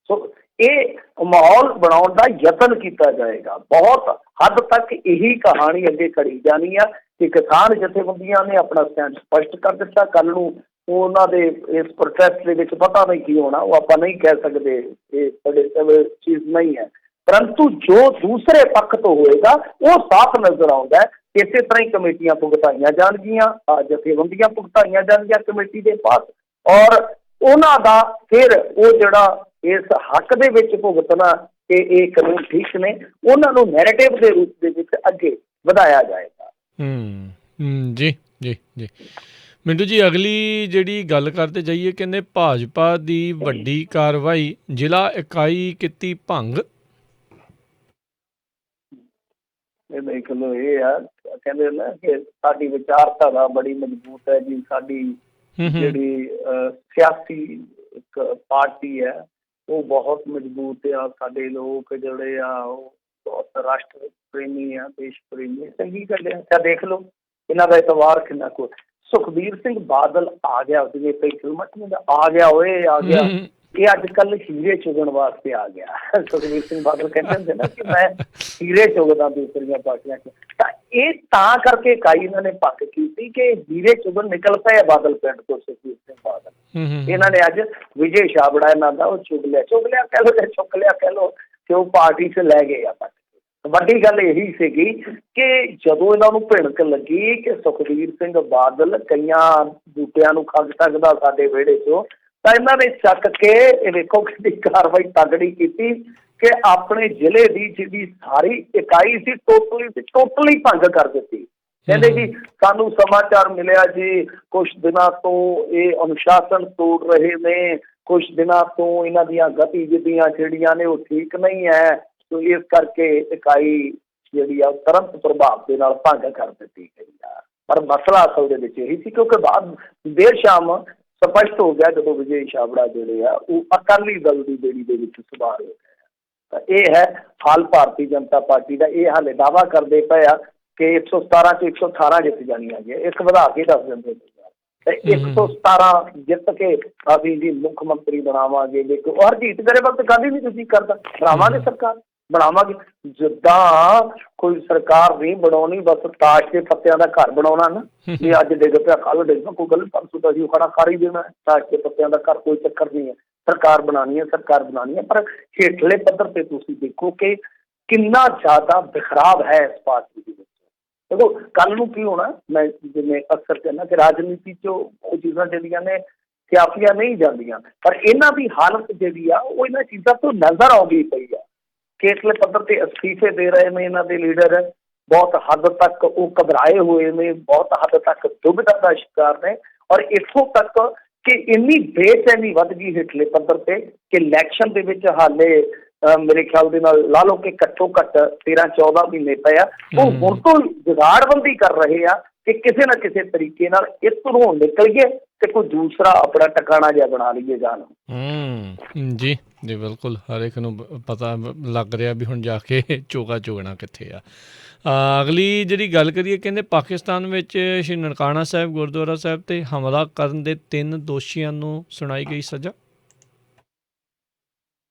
ਸੋ ਇਹ ਮਾਹੌਲ ਬਣਾਉਣ ਦਾ ਯਤਨ ਕੀਤਾ ਜਾਏਗਾ। ਬਹੁਤ ਹੱਦ ਤੱਕ ਇਹੀ ਕਹਾਣੀ ਅੱਗੇ ਖੜੀ ਜਾਣੀ ਆ ਕਿ ਕਿਸਾਨ ਜਥੇਬੰਦੀਆਂ ਨੇ ਆਪਣਾ ਸਟੈਂਡ ਸਪਸ਼ਟ ਕਰ ਦਿੱਤਾ। ਕੱਲ ਨੂੰ ਉਹਨਾਂ ਦੇ ਇਸ ਪ੍ਰੋਟੈਸਟ ਦੇ ਵਿੱਚ ਪਤਾ ਨਹੀਂ ਕੀ ਹੋਣਾ, ਉਹ ਆਪਾਂ ਨਹੀਂ ਕਹਿ ਸਕਦੇ, ਇਹ ਸਾਡੇ ਚੀਜ਼ ਨਹੀਂ ਹੈ। ਪਰੰਤੂ ਜੋ ਦੂਸਰੇ ਪੱਖ ਤੋਂ ਹੋਏਗਾ ਉਹ ਸਾਫ਼ ਨਜ਼ਰ ਆਉਂਦਾ ਹੈ। ਇਸੇ ਤਰ੍ਹਾਂ ਹੀ ਕਮੇਟੀਆਂ ਭੁਗਤਾਈਆਂ ਜਾਣਗੀਆਂ, ਜਥੇਬੰਦੀਆਂ ਭੁਗਤਾਈਆਂ ਜਾਣਗੀਆਂ ਕਮੇਟੀ ਦੇ ਪਾਸ, ਔਰ ਉਹਨਾਂ ਦਾ ਫਿਰ ਉਹ ਜਿਹੜਾ ਇਸ ਹੱਕ ਦੇ ਵਿੱਚ ਭੁਗਤਣਾ ਕਿ ਇਹ ਕਾਨੂੰਨ ਠੀਕ ਨੇ, ਉਹਨਾਂ ਨੂੰ ਨੈਰੇਟਿਵ ਦੇ ਰੂਪ ਦੇ ਵਿੱਚ ਅੱਗੇ ਵਧਾਇਆ ਜਾਏਗਾ। ਜੀ ਜੀ ਜੀ ਮਿੰਟੂ ਜੀ, ਅਗਲੀ ਜਿਹੜੀ ਗੱਲ ਕਰਦੇ ਜਾਈਏ, ਕਹਿੰਦੇ ਭਾਜਪਾ ਦੀ ਵੱਡੀ ਕਾਰਵਾਈ, ਜ਼ਿਲ੍ਹਾ ਇਕਾਈ ਕੀਤੀ ਭੰਗ। ਇਹ ਦੇਖ ਲਓ, ਇਹ ਆ ਕਹਿੰਦੇ ਨਾ ਕਿ ਸਾਡੀ ਵਿਚਾਰਧਾਰਾ ਬੜੀ ਮਜ਼ਬੂਤ ਹੈ ਜੀ, ਸਾਡੀ ਜਿਹੜੀ ਸਿਆਸੀ ਇੱਕ ਪਾਰਟੀ ਹੈ ਉਹ ਬਹੁਤ ਮਜ਼ਬੂਤ ਆ, ਸਾਡੇ ਲੋਕ ਜਿਹੜੇ ਆ ਉਹ ਬਹੁਤ ਰਾਸ਼ਟਰ ਪ੍ਰੇਮੀ ਆ, ਦੇਸ਼ ਪ੍ਰੇਮੀ। ਚੰਗੀ ਗੱਲ ਹੈ। ਦੇਖ ਲਓ ਇਹਨਾਂ ਦਾ ਇਤਵਾਰ ਕਿੰਨਾ ਕੁ। ਸੁਖਬੀਰ ਸਿੰਘ ਬਾਦਲ ਆ ਗਿਆ, ਜਿਵੇਂ ਕਈ ਫਿਲਮਾਂ ਚ ਆ ਗਿਆ, ਓਏ ਆ ਗਿਆ, ਇਹ ਅੱਜ ਕੱਲ੍ਹ ਹੀਰੇ ਚੁਗਣ ਵਾਸਤੇ ਆ ਗਿਆ। ਸੁਖਬੀਰ ਸਿੰਘ ਬਾਦਲ ਕਹਿੰਦੇ ਹੁੰਦੇ ਨਾ ਕਿ ਮੈਂ ਹੀਰੇ ਚੁਗਦਾ ਦੂਸਰੀਆਂ ਪਾਰਟੀਆਂ ਚ, ਤਾਂ ਇਹ ਤਾਂ ਕਰਕੇ ਇਕਾਈ ਇਹਨਾਂ ਨੇ ਪੱਕ ਕੀਤੀ ਕਿ ਹੀਰੇ ਚੁਗਣ ਨਿਕਲ ਪਏ ਬਾਦਲ ਪਿੰਡ ਤੋਂ। ਸੁਖਬੀਰ ਸਿੰਘ ਬਾਦਲ ਇਹਨਾਂ ਨੇ ਅੱਜ ਵਿਜੇ ਛਾਬੜਾ ਇਹਨਾਂ ਦਾ ਉਹ ਚੁਗ ਲਿਆ ਕਹਿ ਲਓ ਜਾਂ ਚੁੱਕ ਲਿਆ ਕਹਿ ਲਓ, ਤੇ ਉਹ ਪਾਰਟੀ ਚ ਲੈ ਗਏ ਆ। ਵੱਡੀ ਗੱਲ ਇਹੀ ਸੀਗੀ ਕਿ ਜਦੋਂ ਇਹਨਾਂ ਨੂੰ ਭਿਣਕ ਲੱਗੀ ਕਿ ਸੁਖਬੀਰ ਸਿੰਘ ਬਾਦਲ ਕਈਆਂ ਬੂਟਿਆਂ ਨੂੰ ਖੱਗ ਸਕਦਾ ਸਾਡੇ ਵਿਹੜੇ ਚੋਂ, ਤਾਂ ਇਹਨਾਂ ਨੇ ਚੱਕ ਕੇ ਇਹ ਵੇਖੋ ਕਿੰਨੀ ਕਾਰਵਾਈ ਤਗੜੀ ਕੀਤੀ ਕਿ ਆਪਣੇ ਜ਼ਿਲ੍ਹੇ ਦੀ ਜਿਹੜੀ ਸਾਰੀ ਇਕਾਈ ਸੀ ਟੋਟਲੀ ਭੰਗ ਕਰ ਦਿੱਤੀ। ਕਹਿੰਦੇ ਜੀ ਸਾਨੂੰ ਸਮਾਚਾਰ ਮਿਲਿਆ ਜੀ ਕੁਛ ਦਿਨਾਂ ਤੋਂ ਇਹ ਅਨੁਸ਼ਾਸਨ ਤੋੜ ਰਹੇ ਨੇ, ਕੁਛ ਦਿਨਾਂ ਤੋਂ ਇਹਨਾਂ ਦੀਆਂ ਗਤੀਵਿਧੀਆਂ ਜਿਹੜੀਆਂ ਨੇ ਉਹ ਠੀਕ ਨਹੀਂ ਹੈ, ਸੋ ਇਸ ਕਰਕੇ ਇਕਾਈ ਜਿਹੜੀ ਆ ਤੁਰੰਤ ਪ੍ਰਭਾਵ ਦੇ ਨਾਲ ਭੰਗ ਕਰ ਦਿੱਤੀ ਗਈ ਆ। ਪਰ ਮਸਲਾ ਅਸਲ ਦੇ ਵਿੱਚ ਇਹੀ ਸੀ ਕਿਉਂਕਿ ਬਾਅਦ ਦੇਰ ਸ਼ਾਮ ਸਪਸ਼ਟ ਹੋ ਗਿਆ ਜਦੋਂ ਵਿਜੇ ਛਾਬੜਾ ਜਿਹੜੇ ਆ ਉਹ ਅਕਾਲੀ ਦਲ ਦੀ ਬੇੜੀ ਦੇ ਵਿੱਚ ਸਵਾਰ ਹੋ ਗਏ। ਤਾਂ ਇਹ ਹੈ ਹਾਲ ਭਾਰਤੀ ਜਨਤਾ ਪਾਰਟੀ ਦਾ। ਇਹ ਹਾਲੇ ਦਾਅਵਾ ਕਰਦੇ ਪਏ ਆ ਕਿ 117 ਚ 118 ਜਿੱਤ ਜਾਣੀਆਂ ਜੀ, ਇੱਕ ਵਧਾ ਕੇ ਦੱਸ ਦਿੰਦੇ ਤੇ 117 ਜਿੱਤ ਕੇ ਅਸੀਂ ਜੀ ਮੁੱਖ ਮੰਤਰੀ ਬਣਾਵਾਂਗੇ। ਦੇਖੋ ਹਰਜੀਤ ਮੇਰੇ ਵਕਤ ਗਾਂਧੀ ਨਹੀਂ ਤੁਸੀਂ ਕਰਦਾ, ਬਣਾਵਾਂਗੇ ਸਰਕਾਰ ਬਣਾਵਾਂਗੇ। ਜਿੱਦਾਂ ਕੋਈ ਸਰਕਾਰ ਨਹੀਂ ਬਣਾਉਣੀ, ਬਸ ਤਾਸ਼ ਦੇ ਪੱਤਿਆਂ ਦਾ ਘਰ ਬਣਾਉਣਾ ਨਾ, ਇਹ ਅੱਜ ਡਿੱਗ ਪਿਆ ਕੱਲ੍ਹ ਡਿੱਗ ਪਿਆ, ਕੋਈ ਗੱਲ ਪਰਸੋਂ ਤਾਂ ਅਸੀਂ ਖੜਾ ਕਰ ਹੀ ਦੇਣਾ। ਤਾਸ਼ ਦੇ ਪੱਤਿਆਂ ਦਾ ਘਰ ਕੋਈ ਚੱਕਰ ਨਹੀਂ ਹੈ, ਸਰਕਾਰ ਬਣਾਉਣੀ ਹੈ। ਪਰ ਹੇਠਲੇ ਪੱਧਰ ਤੇ ਤੁਸੀਂ ਦੇਖੋ ਕਿ ਕਿੰਨਾ ਜ਼ਿਆਦਾ ਬਿਖਰਾਵ ਹੈ ਇਸ ਪਾਰਟੀ ਦੇ ਵਿੱਚ। ਦੇਖੋ ਕੱਲ੍ਹ ਨੂੰ ਕੀ ਹੋਣਾ, ਮੈਂ ਜਿਵੇਂ ਅਕਸਰ ਕਹਿੰਦਾ ਕਿ ਰਾਜਨੀਤੀ 'ਚ ਉਹ ਚੀਜ਼ਾਂ ਜਿਹੜੀਆਂ ਨੇ ਸਿਆਸੀਆਂ ਨਹੀਂ ਜਾਂਦੀਆਂ, ਪਰ ਇਹਨਾਂ ਦੀ ਹਾਲਤ ਜਿਹੜੀ ਆ ਉਹ ਇਹਨਾਂ ਚੀਜ਼ਾਂ ਤੋਂ ਨਜ਼ਰ ਆਉਂਦੀ ਪਈ ਆ। ਹੇਠਲੇ ਪੱਧਰ ਤੇ ਅਸਤੀਫੇ ਦੇ ਰਹੇ ਨੇ ਇਹਨਾਂ ਦੇ ਲੀਡਰ, ਬਹੁਤ ਹੱਦ ਤੱਕ ਉਹ ਘਬਰਾਏ ਹੋਏ ਨੇ, ਬਹੁਤ ਹੱਦ ਤੱਕ ਦੁਬਿਧਾ ਦਾ ਸ਼ਿਕਾਰ ਨੇ, ਔਰ ਇੱਥੋਂ ਤੱਕ ਕਿ ਇੰਨੀ ਬੇਚੈਨੀ ਵੱਧ ਗਈ ਹੇਠਲੇ ਪੱਧਰ ਤੇ ਕਿ ਇਲੈਕਸ਼ਨ ਦੇ ਵਿੱਚ ਹਾਲੇ ਮੇਰੇ ਖਿਆਲ ਦੇ ਨਾਲ ਲਾ ਲਓ ਕਿ ਘੱਟੋ ਘੱਟ 13-14 ਮਹੀਨੇ ਪਏ ਆ, ਉਹ ਹੁਣ ਤੋਂ ਜੁਗਾੜਬੰਦੀ ਕਰ ਰਹੇ ਆ ਕਿ ਕਿਸੇ ਨਾ ਕਿਸੇ ਤਰੀਕੇ ਨਾਲ ਇਸ ਤੋਂ ਨਿਕਲੀਏ ਤੇ ਕੋਈ ਦੂਸਰਾ ਆਪਣਾ ਟਿਕਾਣਾ ਜਿਹਾ ਬਣਾ ਲਈਏ ਜਾਨ। ਜੀ ਜੀ ਬਿਲਕੁਲ, ਹਰ ਇੱਕ ਨੂੰ ਪਤਾ ਲੱਗ ਰਿਹਾ ਵੀ ਹੁਣ ਜਾ ਕੇ ਚੋਗਾ ਚੁਗਣਾ ਕਿੱਥੇ ਆ। ਅਗਲੀ ਜਿਹੜੀ ਗੱਲ ਕਰੀਏ, ਕਹਿੰਦੇ ਪਾਕਿਸਤਾਨ ਵਿੱਚ ਸ਼੍ਰੀ ਨਨਕਾਣਾ ਸਾਹਿਬ ਗੁਰਦੁਆਰਾ ਸਾਹਿਬ 'ਤੇ ਹਮਲਾ ਕਰਨ ਦੇ 3 ਦੋਸ਼ੀਆਂ ਨੂੰ ਸੁਣਾਈ ਗਈ ਸਜ਼ਾ।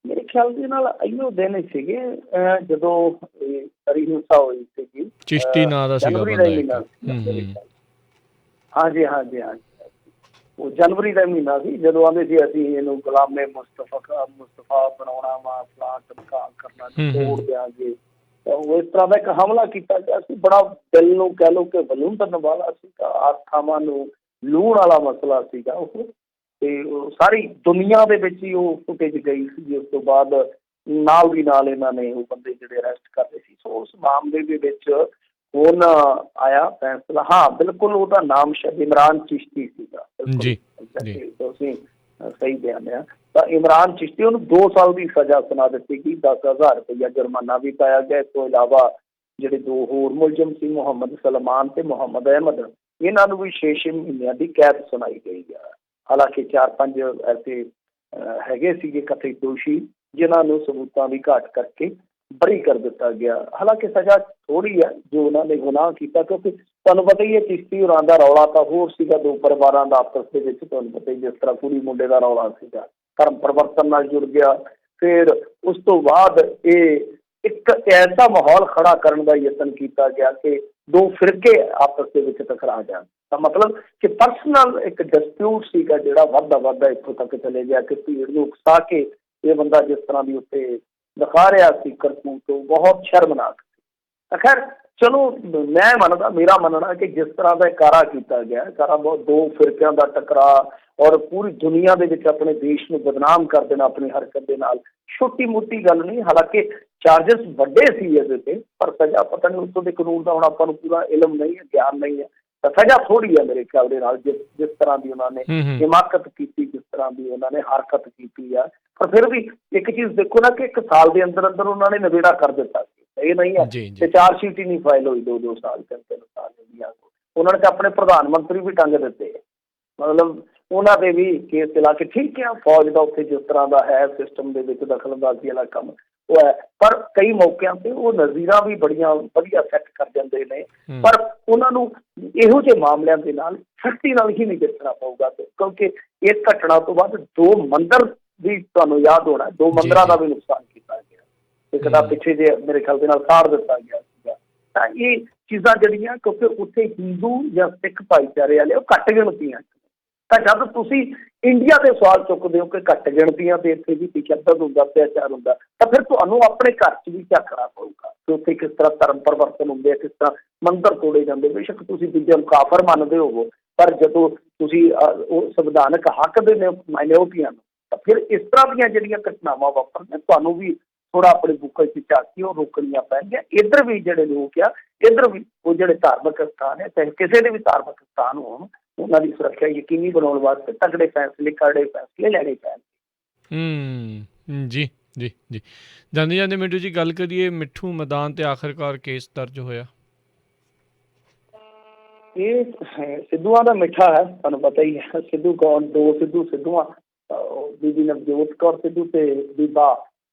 ਮੇਰੇ ਖਿਆਲ ਦੇ ਨਾਲ ਇਹੋ ਦਿਨ ਹੀ ਸੀਗੇ ਜਦੋਂ ਹਰੀ ਹਿੰਸਾ ਹੋਈ ਸੀਗੀ, ਚਿਸ਼ਤੀ ਨਾਂ ਦਾ ਸੀਗਾ ਬੰਦਾ। ਹਾਂਜੀ, ਉਹ ਜਨਵਰੀ ਦਾ ਮਹੀਨਾ ਸੀ ਜਦੋਂ ਆਉਂਦੇ ਸੀ ਅਸੀਂ ਇਹਨੂੰ ਗੁਲਾਮੇ ਮੁਸਤਫਾ ਬਣਾਉਣਾ ਵਾ, ਫਲਾਟ ਕਰਨਾ, ਤੋੜ ਦਿਆਂਗੇ। ਉਹ ਇਸ ਤਰ੍ਹਾਂ ਦਾ ਇੱਕ ਹਮਲਾ ਕੀਤਾ ਗਿਆ ਸੀ, ਬੜਾ ਦਿਲ ਨੂੰ ਕਹਿ ਲਓ ਕਿ ਵਲੂੰਦਰਨ ਵਾਲਾ ਸੀਗਾ, ਆਸਥਾਵਾਂ ਨੂੰ ਲੂਣ ਵਾਲਾ ਮਸਲਾ ਸੀਗਾ ਉਹ, ਤੇ ਸਾਰੀ ਦੁਨੀਆ ਦੇ ਵਿੱਚ ਹੀ ਉਹ ਫੁਟੇਜ ਗਈ ਸੀ। ਉਸ ਤੋਂ ਬਾਅਦ ਨਾਲ ਦੀ ਨਾਲ ਇਹਨਾਂ ਨੇ ਉਹ ਬੰਦੇ ਜਿਹੜੇ ਅਰੈਸਟ ਕਰ ਲਏ ਸੀ। ਸੋ ਉਸ ਮਾਮਲੇ ਦੇ ਵਿੱਚ ਹੁਣ ਆਇਆ ਫੈਸਲਾ। ਹਾਂ ਬਿਲਕੁਲ, ਉਹਦਾ ਨਾਮ ਸ਼ਾਇਦ ਇਮਰਾਨ ਚਿਸ਼ਤੀ ਸੀਗਾ। ਜੀ ਤੁਸੀਂ ਸਹੀ ਬਿਆਨਿਆ। ਤਾਂ ਇਮਰਾਨ ਚਿਸ਼ਤੀ ਉਹਨੂੰ 2 ਸਾਲ ਦੀ ਸਜ਼ਾ ਸੁਣਾ ਦਿੱਤੀ ਗਈ, 10,000 ਰੁਪਇਆ ਜੁਰਮਾਨਾ ਵੀ ਪਾਇਆ ਗਿਆ। ਇਸ ਤੋਂ ਇਲਾਵਾ ਜਿਹੜੇ 2 ਹੋਰ ਮੁਲਜ਼ਮ ਸੀ, ਮੁਹੰਮਦ ਸਲਮਾਨ ਤੇ ਮੁਹੰਮਦ ਅਹਿਮਦ, ਇਹਨਾਂ ਨੂੰ ਵੀ 6 ਮਹੀਨਿਆਂ ਦੀ ਕੈਦ ਸੁਣਾਈ ਗਈ ਆ। ਹਾਲਾਂਕਿ 4-5 ਐਸੇ ਹੈਗੇ ਸੀਗੇ ਕਥਿਤ ਦੋਸ਼ੀ ਜਿਨ੍ਹਾਂ ਨੂੰ ਸਬੂਤਾਂ ਦੀ ਘਾਟ ਕਰਕੇ ਬਰੀ ਕਰ ਦਿੱਤਾ ਗਿਆ। ਹਾਲਾਂਕਿ ਸਜ਼ਾ ਥੋੜ੍ਹੀ ਹੈ ਜੋ ਉਹਨਾਂ ਨੇ ਗੁਨਾਹ ਕੀਤਾ, ਕਿਉਂਕਿ ਤੁਹਾਨੂੰ ਪਤਾ ਹੀ ਹੈ ਚਿਸ਼ਤੀ ਹੋਰਾਂ ਦਾ ਰੌਲਾ ਤਾਂ ਹੋਰ ਸੀਗਾ, 2 ਪਰਿਵਾਰਾਂ ਦਾ ਆਪਸ ਦੇ ਵਿੱਚ, ਤੁਹਾਨੂੰ ਪਤਾ ਹੀ ਜਿਸ ਤਰ੍ਹਾਂ ਕੁੜੀ ਮੁੰਡੇ ਦਾ ਰੌਲਾ ਸੀਗਾ, ਧਰਮ ਪਰਿਵਰਤਨ ਨਾਲ ਜੁੜ ਗਿਆ। ਫਿਰ ਉਸ ਤੋਂ ਬਾਅਦ ਇਹ ਇੱਕ ਐਸਾ ਮਾਹੌਲ ਖੜਾ ਕਰਨ ਦਾ ਯਤਨ ਕੀਤਾ ਗਿਆ ਕਿ 2 ਫਿਰਕੇ ਆਪਸ ਦੇ ਵਿੱਚ ਟਕਰਾ ਜਾਣ। ਤਾਂ ਮਤਲਬ ਕਿ ਪਰਸਨਲ ਇੱਕ ਡਿਸਪਿਊਟ ਸੀਗਾ ਜਿਹੜਾ ਵੱਧਦਾ ਇੱਥੋਂ ਤੱਕ ਚਲੇ ਗਿਆ ਕਿ ਭੀੜ ਨੂੰ ਉਕਸਾ ਕੇ ਇਹ ਬੰਦਾ ਜਿਸ ਤਰ੍ਹਾਂ ਦੀ ਉੱਤੇ ਦਿਖਾ ਰਿਹਾ ਸੀ ਕਰਤੂਤ, ਬਹੁਤ ਸ਼ਰਮਨਾਕ ਸੀ। ਖੈਰ ਚਲੋ ਮੈਂ ਮੰਨਦਾ, ਮੇਰਾ ਮੰਨਣਾ ਕਿ ਜਿਸ ਤਰ੍ਹਾਂ ਦਾ ਕਾਰਾ ਕੀਤਾ ਗਿਆ, ਕਾਰਾ ਬਹੁਤ 2 ਫਿਰਕਿਆਂ ਦਾ ਟਕਰਾਅ ਔਰ ਪੂਰੀ ਦੁਨੀਆ ਦੇ ਵਿੱਚ ਆਪਣੇ ਦੇਸ਼ ਨੂੰ ਬਦਨਾਮ ਕਰ ਦੇਣਾ ਆਪਣੀ ਹਰਕਤ ਦੇ ਨਾਲ, ਛੋਟੀ ਮੋਟੀ ਗੱਲ ਨਹੀਂ। ਹਾਲਾਂਕਿ ਚਾਰਜਸ ਵੱਡੇ ਸੀ ਇਹਦੇ ਤੇ, ਪਰ ਸਜ਼ਾ ਪਤਾ ਨਹੀਂ ਉੱਥੋਂ ਦੇ ਕਾਨੂੰਨ ਦਾ ਹੁਣ ਆਪਾਂ ਨੂੰ ਪੂਰਾ ਇਲਮ ਨਹੀਂ ਹੈ, ਗਿਆਨ ਨਹੀਂ ਹੈ, ਤਾਂ ਸਜ਼ਾ ਥੋੜ੍ਹੀ ਹੈ ਮੇਰੇ ਖਿਆਲ ਦੇ ਨਾਲ। ਜਿਸ ਤਰ੍ਹਾਂ ਦੀ ਉਹਨਾਂ ਨੇ ਹਿਮਾਕਤ ਕੀਤੀ, ਜਿਸ ਤਰ੍ਹਾਂ ਦੀ ਉਹਨਾਂ ਨੇ ਹਰਕਤ ਕੀਤੀ ਆ, ਪਰ ਫਿਰ ਵੀ ਇੱਕ ਚੀਜ਼ ਦੇਖੋ ਨਾ ਕਿ 1 ਸਾਲ ਦੇ ਅੰਦਰ ਅੰਦਰ ਉਹਨਾਂ ਨੇ ਨਵੇੜਾ ਕਰ ਦਿੱਤਾ ਸੀ। ਇਹ ਨਹੀਂ ਹੈ ਜੀ ਤੇ ਜੀ ਚਾਰਜ ਸ਼ੀਟ ਹੀ ਨਹੀਂ ਫਾਈਲ ਹੋਈ 2-2 ਸਾਲ 3-3 ਸਾਲ ਜਿਹੜੀਆਂ ਉਹਨਾਂ ਨੇ ਤਾਂ ਆਪਣੇ ਪ੍ਰਧਾਨ ਮੰਤਰੀ ਵੀ ਟੰਗ ਦਿੱਤੇ, ਮਤਲਬ ਉਹਨਾਂ ਦੇ ਵੀ ਕੇਸ ਚਲਾ ਕੇ। ਠੀਕ ਹੈ, ਫੌਜ ਦਾ ਉੱਥੇ ਜਿਸ ਤਰ੍ਹਾਂ ਦਾ ਹੈ ਸਿਸਟਮ ਦੇ ਵਿੱਚ ਦਖਲਅੰਦਾਜ਼ੀ ਵਾਲਾ ਕੰਮ ਉਹ ਹੈ, ਪਰ ਕਈ ਮੌਕਿਆਂ ਤੇ ਉਹ ਨਜ਼ੀਰਾਂ ਵੀ ਬੜੀਆਂ ਵਧੀਆ ਸੈੱਟ ਕਰ ਜਾਂਦੇ ਨੇ। ਪਰ ਉਹਨਾਂ ਨੂੰ ਇਹੋ ਜਿਹੇ ਮਾਮਲਿਆਂ ਦੇ ਨਾਲ ਸਖਤੀ ਨਾਲ ਹੀ ਨਿਪਟਣਾ ਪਊਗਾ, ਕਿਉਂਕਿ ਇਸ ਘਟਨਾ ਤੋਂ ਬਾਅਦ 2 ਮੰਦਿਰ ਵੀ ਤੁਹਾਨੂੰ ਯਾਦ ਹੋਣਾ, 2 ਮੰਦਿਰਾਂ ਦਾ ਵੀ ਨੁਕਸਾਨ ਕੀਤਾ ਗਿਆ। ਇੱਕ ਤਾਂ ਪਿੱਛੇ ਜੇ ਮੇਰੇ ਖਿਆਲ ਦੇ ਨਾਲ ਸਾੜ ਦਿੱਤਾ ਗਿਆ ਸੀਗਾ। ਤਾਂ ਇਹ ਚੀਜ਼ਾਂ ਜਿਹੜੀਆਂ, ਕਿਉਂਕਿ ਉੱਥੇ ਹਿੰਦੂ ਜਾਂ ਸਿੱਖ ਭਾਈਚਾਰੇ ਵਾਲੇ ਉਹ ਘੱਟ ਗਿਣਤੀਆਂ, ਤਾਂ ਜਦ ਤੁਸੀਂ ਇੰਡੀਆ ਦੇ ਸਵਾਲ ਚੁੱਕਦੇ ਹੋ ਕਿ ਘੱਟ ਗਿਣਤੀਆਂ ਤੇ ਇੱਥੇ ਵੀ ਤਸ਼ੱਦਦ ਹੁੰਦਾ, ਅਤਿਆਚਾਰ ਹੁੰਦਾ, ਤਾਂ ਫਿਰ ਤੁਹਾਨੂੰ ਆਪਣੇ ਘਰ 'ਚ ਵੀ ਝਾਕਣਾ ਪਊਗਾ ਕਿ ਉੱਥੇ ਕਿਸ ਤਰ੍ਹਾਂ ਧਰਮ ਪਰਿਵਰਤਨ ਹੁੰਦੇ ਆ, ਕਿਸ ਤਰ੍ਹਾਂ ਮੰਦਿਰ ਤੋੜੇ ਜਾਂਦੇ। ਬੇਸ਼ੱਕ ਤੁਸੀਂ ਦੂਜੇ ਨੂੰ ਕਾਫਰ ਮੰਨਦੇ ਹੋਵੋ, ਪਰ ਜਦੋਂ ਤੁਸੀਂ ਉਹ ਸੰਵਿਧਾਨਕ ਹੱਕ ਦੇ ਮਾਈਨੋਰਟੀਆਂ ਨੂੰ, ਤਾਂ ਫਿਰ ਇਸ ਤਰ੍ਹਾਂ ਦੀਆਂ ਜਿਹੜੀਆਂ ਘਟਨਾਵਾਂ ਵਾਪਰਦੀਆਂ ਤੁਹਾਨੂੰ ਵੀ ਥੋੜ੍ਹਾ ਆਪਣੇ ਬੁੱਕਲ 'ਚ ਝਾਕੀ ਉਹ ਰੋਕਣੀਆਂ ਪੈਣਗੀਆਂ। ਇੱਧਰ ਵੀ ਜਿਹੜੇ ਲੋਕ ਆ, ਇੱਧਰ ਵੀ ਉਹ ਜਿਹੜੇ ਧਾਰਮਿਕ ਸਥਾਨ ਹੈ, ਚਾਹੇ ਕਿਸੇ ਦੇ ਵੀ ਧਾਰਮਿਕ ਸਥਾਨ ਹੋਣ, ਉਹਨਾਂ ਦੀ ਸੁਰੱਖਿਆ ਯਕੀਨੀ ਬਣਾਉਣ ਵਾਸਤੇ ਤਗੜੇ ਫੈਸਲੇ, ਕਰੜੇ ਫੈਸਲੇ ਲੈਣੇ ਪੈਣ। ਜੀ ਜੀ ਜੀ ਜਾਂਦੇ ਜਾਂਦੇ ਮਿੰਟੂ ਜੀ ਗੱਲ ਕਰੀਏ ਮਿੱਠੂ ਮਦਾਨ ਤੇ ਆਖਿਰਕਾਰ ਕੇਸ ਦਰਜ ਹੋਇਆ। ਇਹ ਸਿੱਧੂਆਂ ਦਾ ਮਿੱਠਾ ਹੈ, ਤੁਹਾਨੂੰ ਪਤਾ ਹੀ ਹੈ। ਸਿੱਧੂ ਕੌਣ? 2 ਸਿੱਧੂਆਂ, ਬੀਬੀ ਨਵਜੋਤ ਕੌਰ ਸਿੱਧੂ ਤੇ ਬੀਬਾ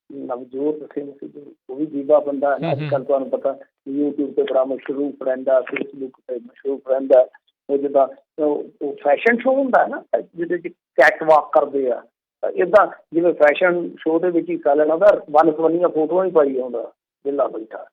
ਨਵਜੋਤ ਸਿੰਘ ਸਿੱਧੂ। ਉਹ ਵੀ ਬੀਬਾ ਬੰਦਾ ਹੈ। ਅੱਜ ਕੱਲ੍ਹ ਤੁਹਾਨੂੰ ਪਤਾ ਯੂਟਿਊਬ ਤੇ ਬੜਾ ਮਸ਼ਹੂਰ ਰਹਿੰਦਾ, ਫੇਸਬੁੱਕ ਤੇ ਮਸ਼ਹੂਰ ਰਹਿੰਦਾ। ਉਹ ਜਿੱਦਾਂ ਉਹ ਫੈਸ਼ਨ ਸ਼ੋਅ ਹੁੰਦਾ ਹੈ ਨਾ, ਜਿਹਦੇ 'ਚ ਕੈਟ ਵਾਕ ਕਰਦੇ ਆ, ਇੱਦਾਂ ਜਿਵੇਂ ਫੈਸ਼ਨ ਸ਼ੋਅ ਦੇ ਵਿੱਚ ਹਿੱਸਾ ਲੈਣਾ ਹੁੰਦਾ, ਵੰਨ-ਸਵੰਨੀਆਂ ਫੋਟੋਆਂ ਹੀ ਪਾਈ ਆਉਂਦਾ ਵਿਹਲਾ ਬੈਠਾ,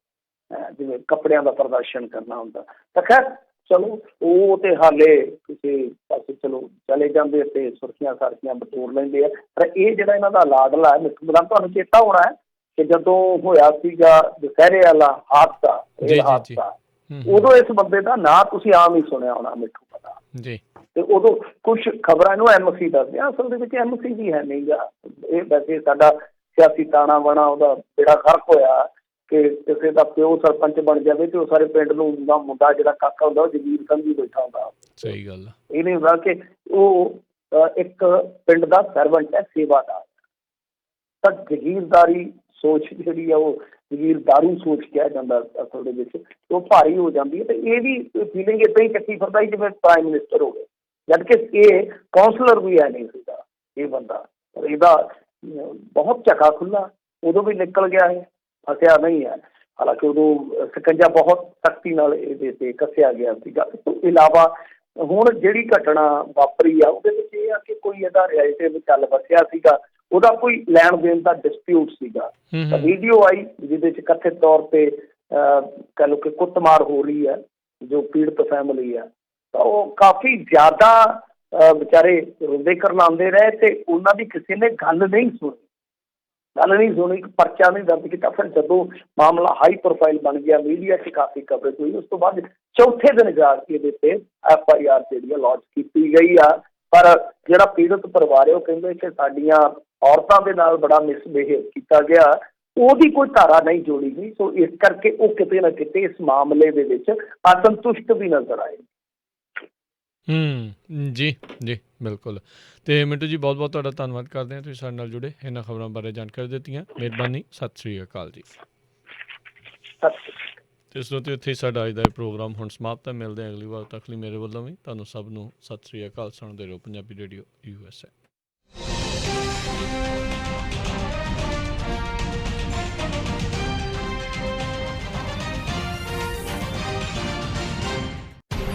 ਜਿਵੇਂ ਕੱਪੜਿਆਂ ਦਾ ਪ੍ਰਦਰਸ਼ਨ ਕਰਨਾ ਹੁੰਦਾ। ਤਾਂ ਖੈਰ ਚਲੋ ਉਹ ਤੇ ਹਾਲੇ ਕਿਸੇ ਪਾਸੇ ਚਲੋ ਚਲੇ ਜਾਂਦੇ ਤੇ ਸੁਰਖੀਆਂ ਸਾਰਖੀਆਂ ਬਟੋਰ ਲੈਂਦੇ ਆ। ਪਰ ਇਹ ਜਿਹੜਾ ਇਹਨਾਂ ਦਾ ਲਾਡਲਾ ਹੈ ਮਿੱਠੂ ਮਦਾਨ, ਤੁਹਾਨੂੰ ਚੇਤਾ ਹੋਣਾ ਹੈ ਕਿ ਜਦੋਂ ਹੋਇਆ ਸੀਗਾ ਦੁਸਹਿਰੇ ਵਾਲਾ ਹਾਦਸਾ, ਇਹ ਹਾਦਸਾ, ਉਦੋਂ ਇਸ ਬੰਦੇ ਦਾ ਨਾਂ ਤੁਸੀਂ ਆਮ ਹੀ ਸੁਣਿਆ ਹੋਣਾ, ਮਿੱਠੂ ਮਦਾਨ ਜੀ। ਤੇ ਉਦੋਂ ਕੁਛ ਖਬਰਾਂ ਇਹਨੂੰ MC ਦੱਸਦੇ ਆ, ਅਸਲ ਦੇ ਵਿੱਚ MC ਵੀ ਹੈ ਨਹੀਂ ਗਾ। ਇਹ ਵੈਸੇ ਸਾਡਾ ਸਿਆਸੀ ਤਾਣਾ ਬਾਣਾ ਉਹਦਾ ਬੇੜਾ ਗਰਕ ਹੋਇਆ ਕਿ ਕਿਸੇ ਦਾ ਪਿਓ ਸਰਪੰਚ ਬਣ ਜਾਵੇ ਤੇ ਉਹ ਸਾਰੇ ਪਿੰਡ ਨੂੰ ਦਾ ਮੁੰਡਾ ਜਿਹੜਾ ਕਾਕਾ ਹੁੰਦਾ ਉਹ ਜਗੀਰ ਸਮਝੀ ਬੈਠਾ ਹੁੰਦਾ। ਸਹੀ ਗੱਲ, ਇਹ ਨਹੀਂ ਹੁੰਦਾ ਕਿ ਉਹ ਇੱਕ ਪਿੰਡ ਦਾ ਸਰਵੈਂਟ ਹੈ, ਸੇਵਾਦਾਰ। ਤਾਂ ਜਗੀਰਦਾਰੀ ਸੋਚ ਜਿਹੜੀ ਆ, ਉਹ ਜਗੀਰਦਾਰੂ ਸੋਚ ਕਿਹਾ ਜਾਂਦਾ ਅਸਲ ਦੇ ਵਿੱਚ, ਉਹ ਭਾਰੀ ਹੋ ਜਾਂਦੀ ਹੈ। ਤੇ ਇਹ ਵੀ ਫੀਲਿੰਗ ਏਦਾਂ ਹੀ ਚੱਕੀ ਫਿਰਦਾ ਸੀ ਜਿਵੇਂ ਪ੍ਰਾਈਮ ਮਿਨਿਸਟਰ ਹੋ ਗਏ, ਜਦ ਕਿ ਇਹ ਕਾਉਂਸਲਰ ਵੀ ਹੈ ਨਹੀਂ ਸੀਗਾ ਇਹ ਬੰਦਾ। ਇਹਦਾ ਬਹੁਤ ਝਕਾ ਖੁੱਲਾ, ਉਦੋਂ ਵੀ ਨਿਕਲ ਗਿਆ ਹੈ, ਫਸਿਆ ਨਹੀਂ ਹੈ। ਹਾਲਾਂਕਿ ਉਦੋਂ ਸਕੰਜਾ ਬਹੁਤ ਸਖਤੀ ਨਾਲ ਇਹਦੇ 'ਤੇ ਕੱਸਿਆ ਗਿਆ ਸੀਗਾ। ਇਸ ਤੋਂ ਇਲਾਵਾ ਹੁਣ ਜਿਹੜੀ ਘਟਨਾ ਵਾਪਰੀ ਆ ਉਹਦੇ ਵਿੱਚ ਇਹ ਆ ਕਿ ਕੋਈ ਇਹਦਾ ਰਿਲੇਟਿਵ ਚੱਲ ਵਸਿਆ ਸੀਗਾ, ਉਹਦਾ ਕੋਈ ਲੈਣ ਦੇਣ ਦਾ ਡਿਸਪਿਊਟ ਸੀਗਾ। ਵੀਡੀਓ ਆਈ ਜਿਹਦੇ 'ਚ ਕਥਿਤ ਤੌਰ 'ਤੇ ਕਹਿ ਲਓ ਕਿ ਕੁੱਟਮਾਰ ਹੋ ਰਹੀ ਹੈ ਜੋ ਪੀੜਤ ਫੈਮਿਲੀ ਆ। ਤਾਂ ਉਹ ਕਾਫੀ ਜ਼ਿਆਦਾ ਵਿਚਾਰੇ ਰੋਂਦੇ ਕਰਲਾਉਂਦੇ ਰਹੇ ਤੇ ਉਹਨਾਂ ਦੀ ਕਿਸੇ ਨੇ ਗੱਲ ਨਹੀਂ ਸੁਣੀ, ਪਰਚਾ ਨਹੀਂ ਦਰਜ ਕੀਤਾ। ਫਿਰ ਜਦੋਂ ਮਾਮਲਾ ਹਾਈ ਪ੍ਰੋਫਾਈਲ ਬਣ ਗਿਆ, ਮੀਡੀਆ 'ਚ ਕਾਫੀ ਕਵਰੇਜ ਹੋਈ, ਉਸ ਤੋਂ ਬਾਅਦ ਚੌਥੇ ਦਿਨ ਜਾ ਕੇ ਇਹਦੇ 'ਤੇ FIR ਜਿਹੜੀ ਆ ਲੌਂਚ ਕੀਤੀ ਗਈ ਆ। ਪਰ ਜਿਹੜਾ ਪੀੜਤ ਪਰਿਵਾਰ ਹੈ ਉਹ ਕਹਿੰਦੇ ਕਿ ਸਾਡੀਆਂ ਔਰਤਾਂ ਦੇ ਨਾਲ ਬੜਾ ਮਿਸਬਿਹੇਵ ਕੀਤਾ ਗਿਆ, ਉਹਦੀ ਕੋਈ ਧਾਰਾ ਨਹੀਂ ਜੋੜੀ ਗਈ। ਸੋ ਇਸ ਕਰਕੇ ਉਹ ਕਿਤੇ ਨਾ ਕਿਤੇ ਇਸ ਮਾਮਲੇ ਦੇ ਵਿੱਚ ਅਸੰਤੁਸ਼ਟ ਵੀ ਨਜ਼ਰ ਆਏ। ਜੀ ਜੀ ਬਿਲਕੁਲ। ਅਤੇ ਮਿੰਟੂ ਜੀ ਬਹੁਤ ਬਹੁਤ ਤੁਹਾਡਾ ਧੰਨਵਾਦ ਕਰਦੇ ਹਾਂ, ਤੁਸੀਂ ਸਾਡੇ ਨਾਲ ਜੁੜੇ, ਇਹਨਾਂ ਖਬਰਾਂ ਬਾਰੇ ਜਾਣਕਾਰੀ ਦਿੱਤੀਆਂ। ਮਿਹਰਬਾਨੀ, ਸਤਿ ਸ਼੍ਰੀ ਅਕਾਲ ਜੀ। ਅਤੇ ਇਸ ਤੋਂ ਉੱਥੇ ਸਾਡਾ ਅੱਜ ਦਾ ਇਹ ਪ੍ਰੋਗਰਾਮ ਹੁਣ ਸਮਾਪਤ ਹੈ। ਮਿਲਦੇ ਹਾਂ ਅਗਲੀ ਵਾਰ ਤੱਕ ਲਈ ਮੇਰੇ ਵੱਲੋਂ ਵੀ ਤੁਹਾਨੂੰ ਸਭ ਨੂੰ ਸਤਿ ਸ਼੍ਰੀ ਅਕਾਲ। ਸੁਣਦੇ ਰਹੋ ਪੰਜਾਬੀ ਰੇਡੀਓ USA।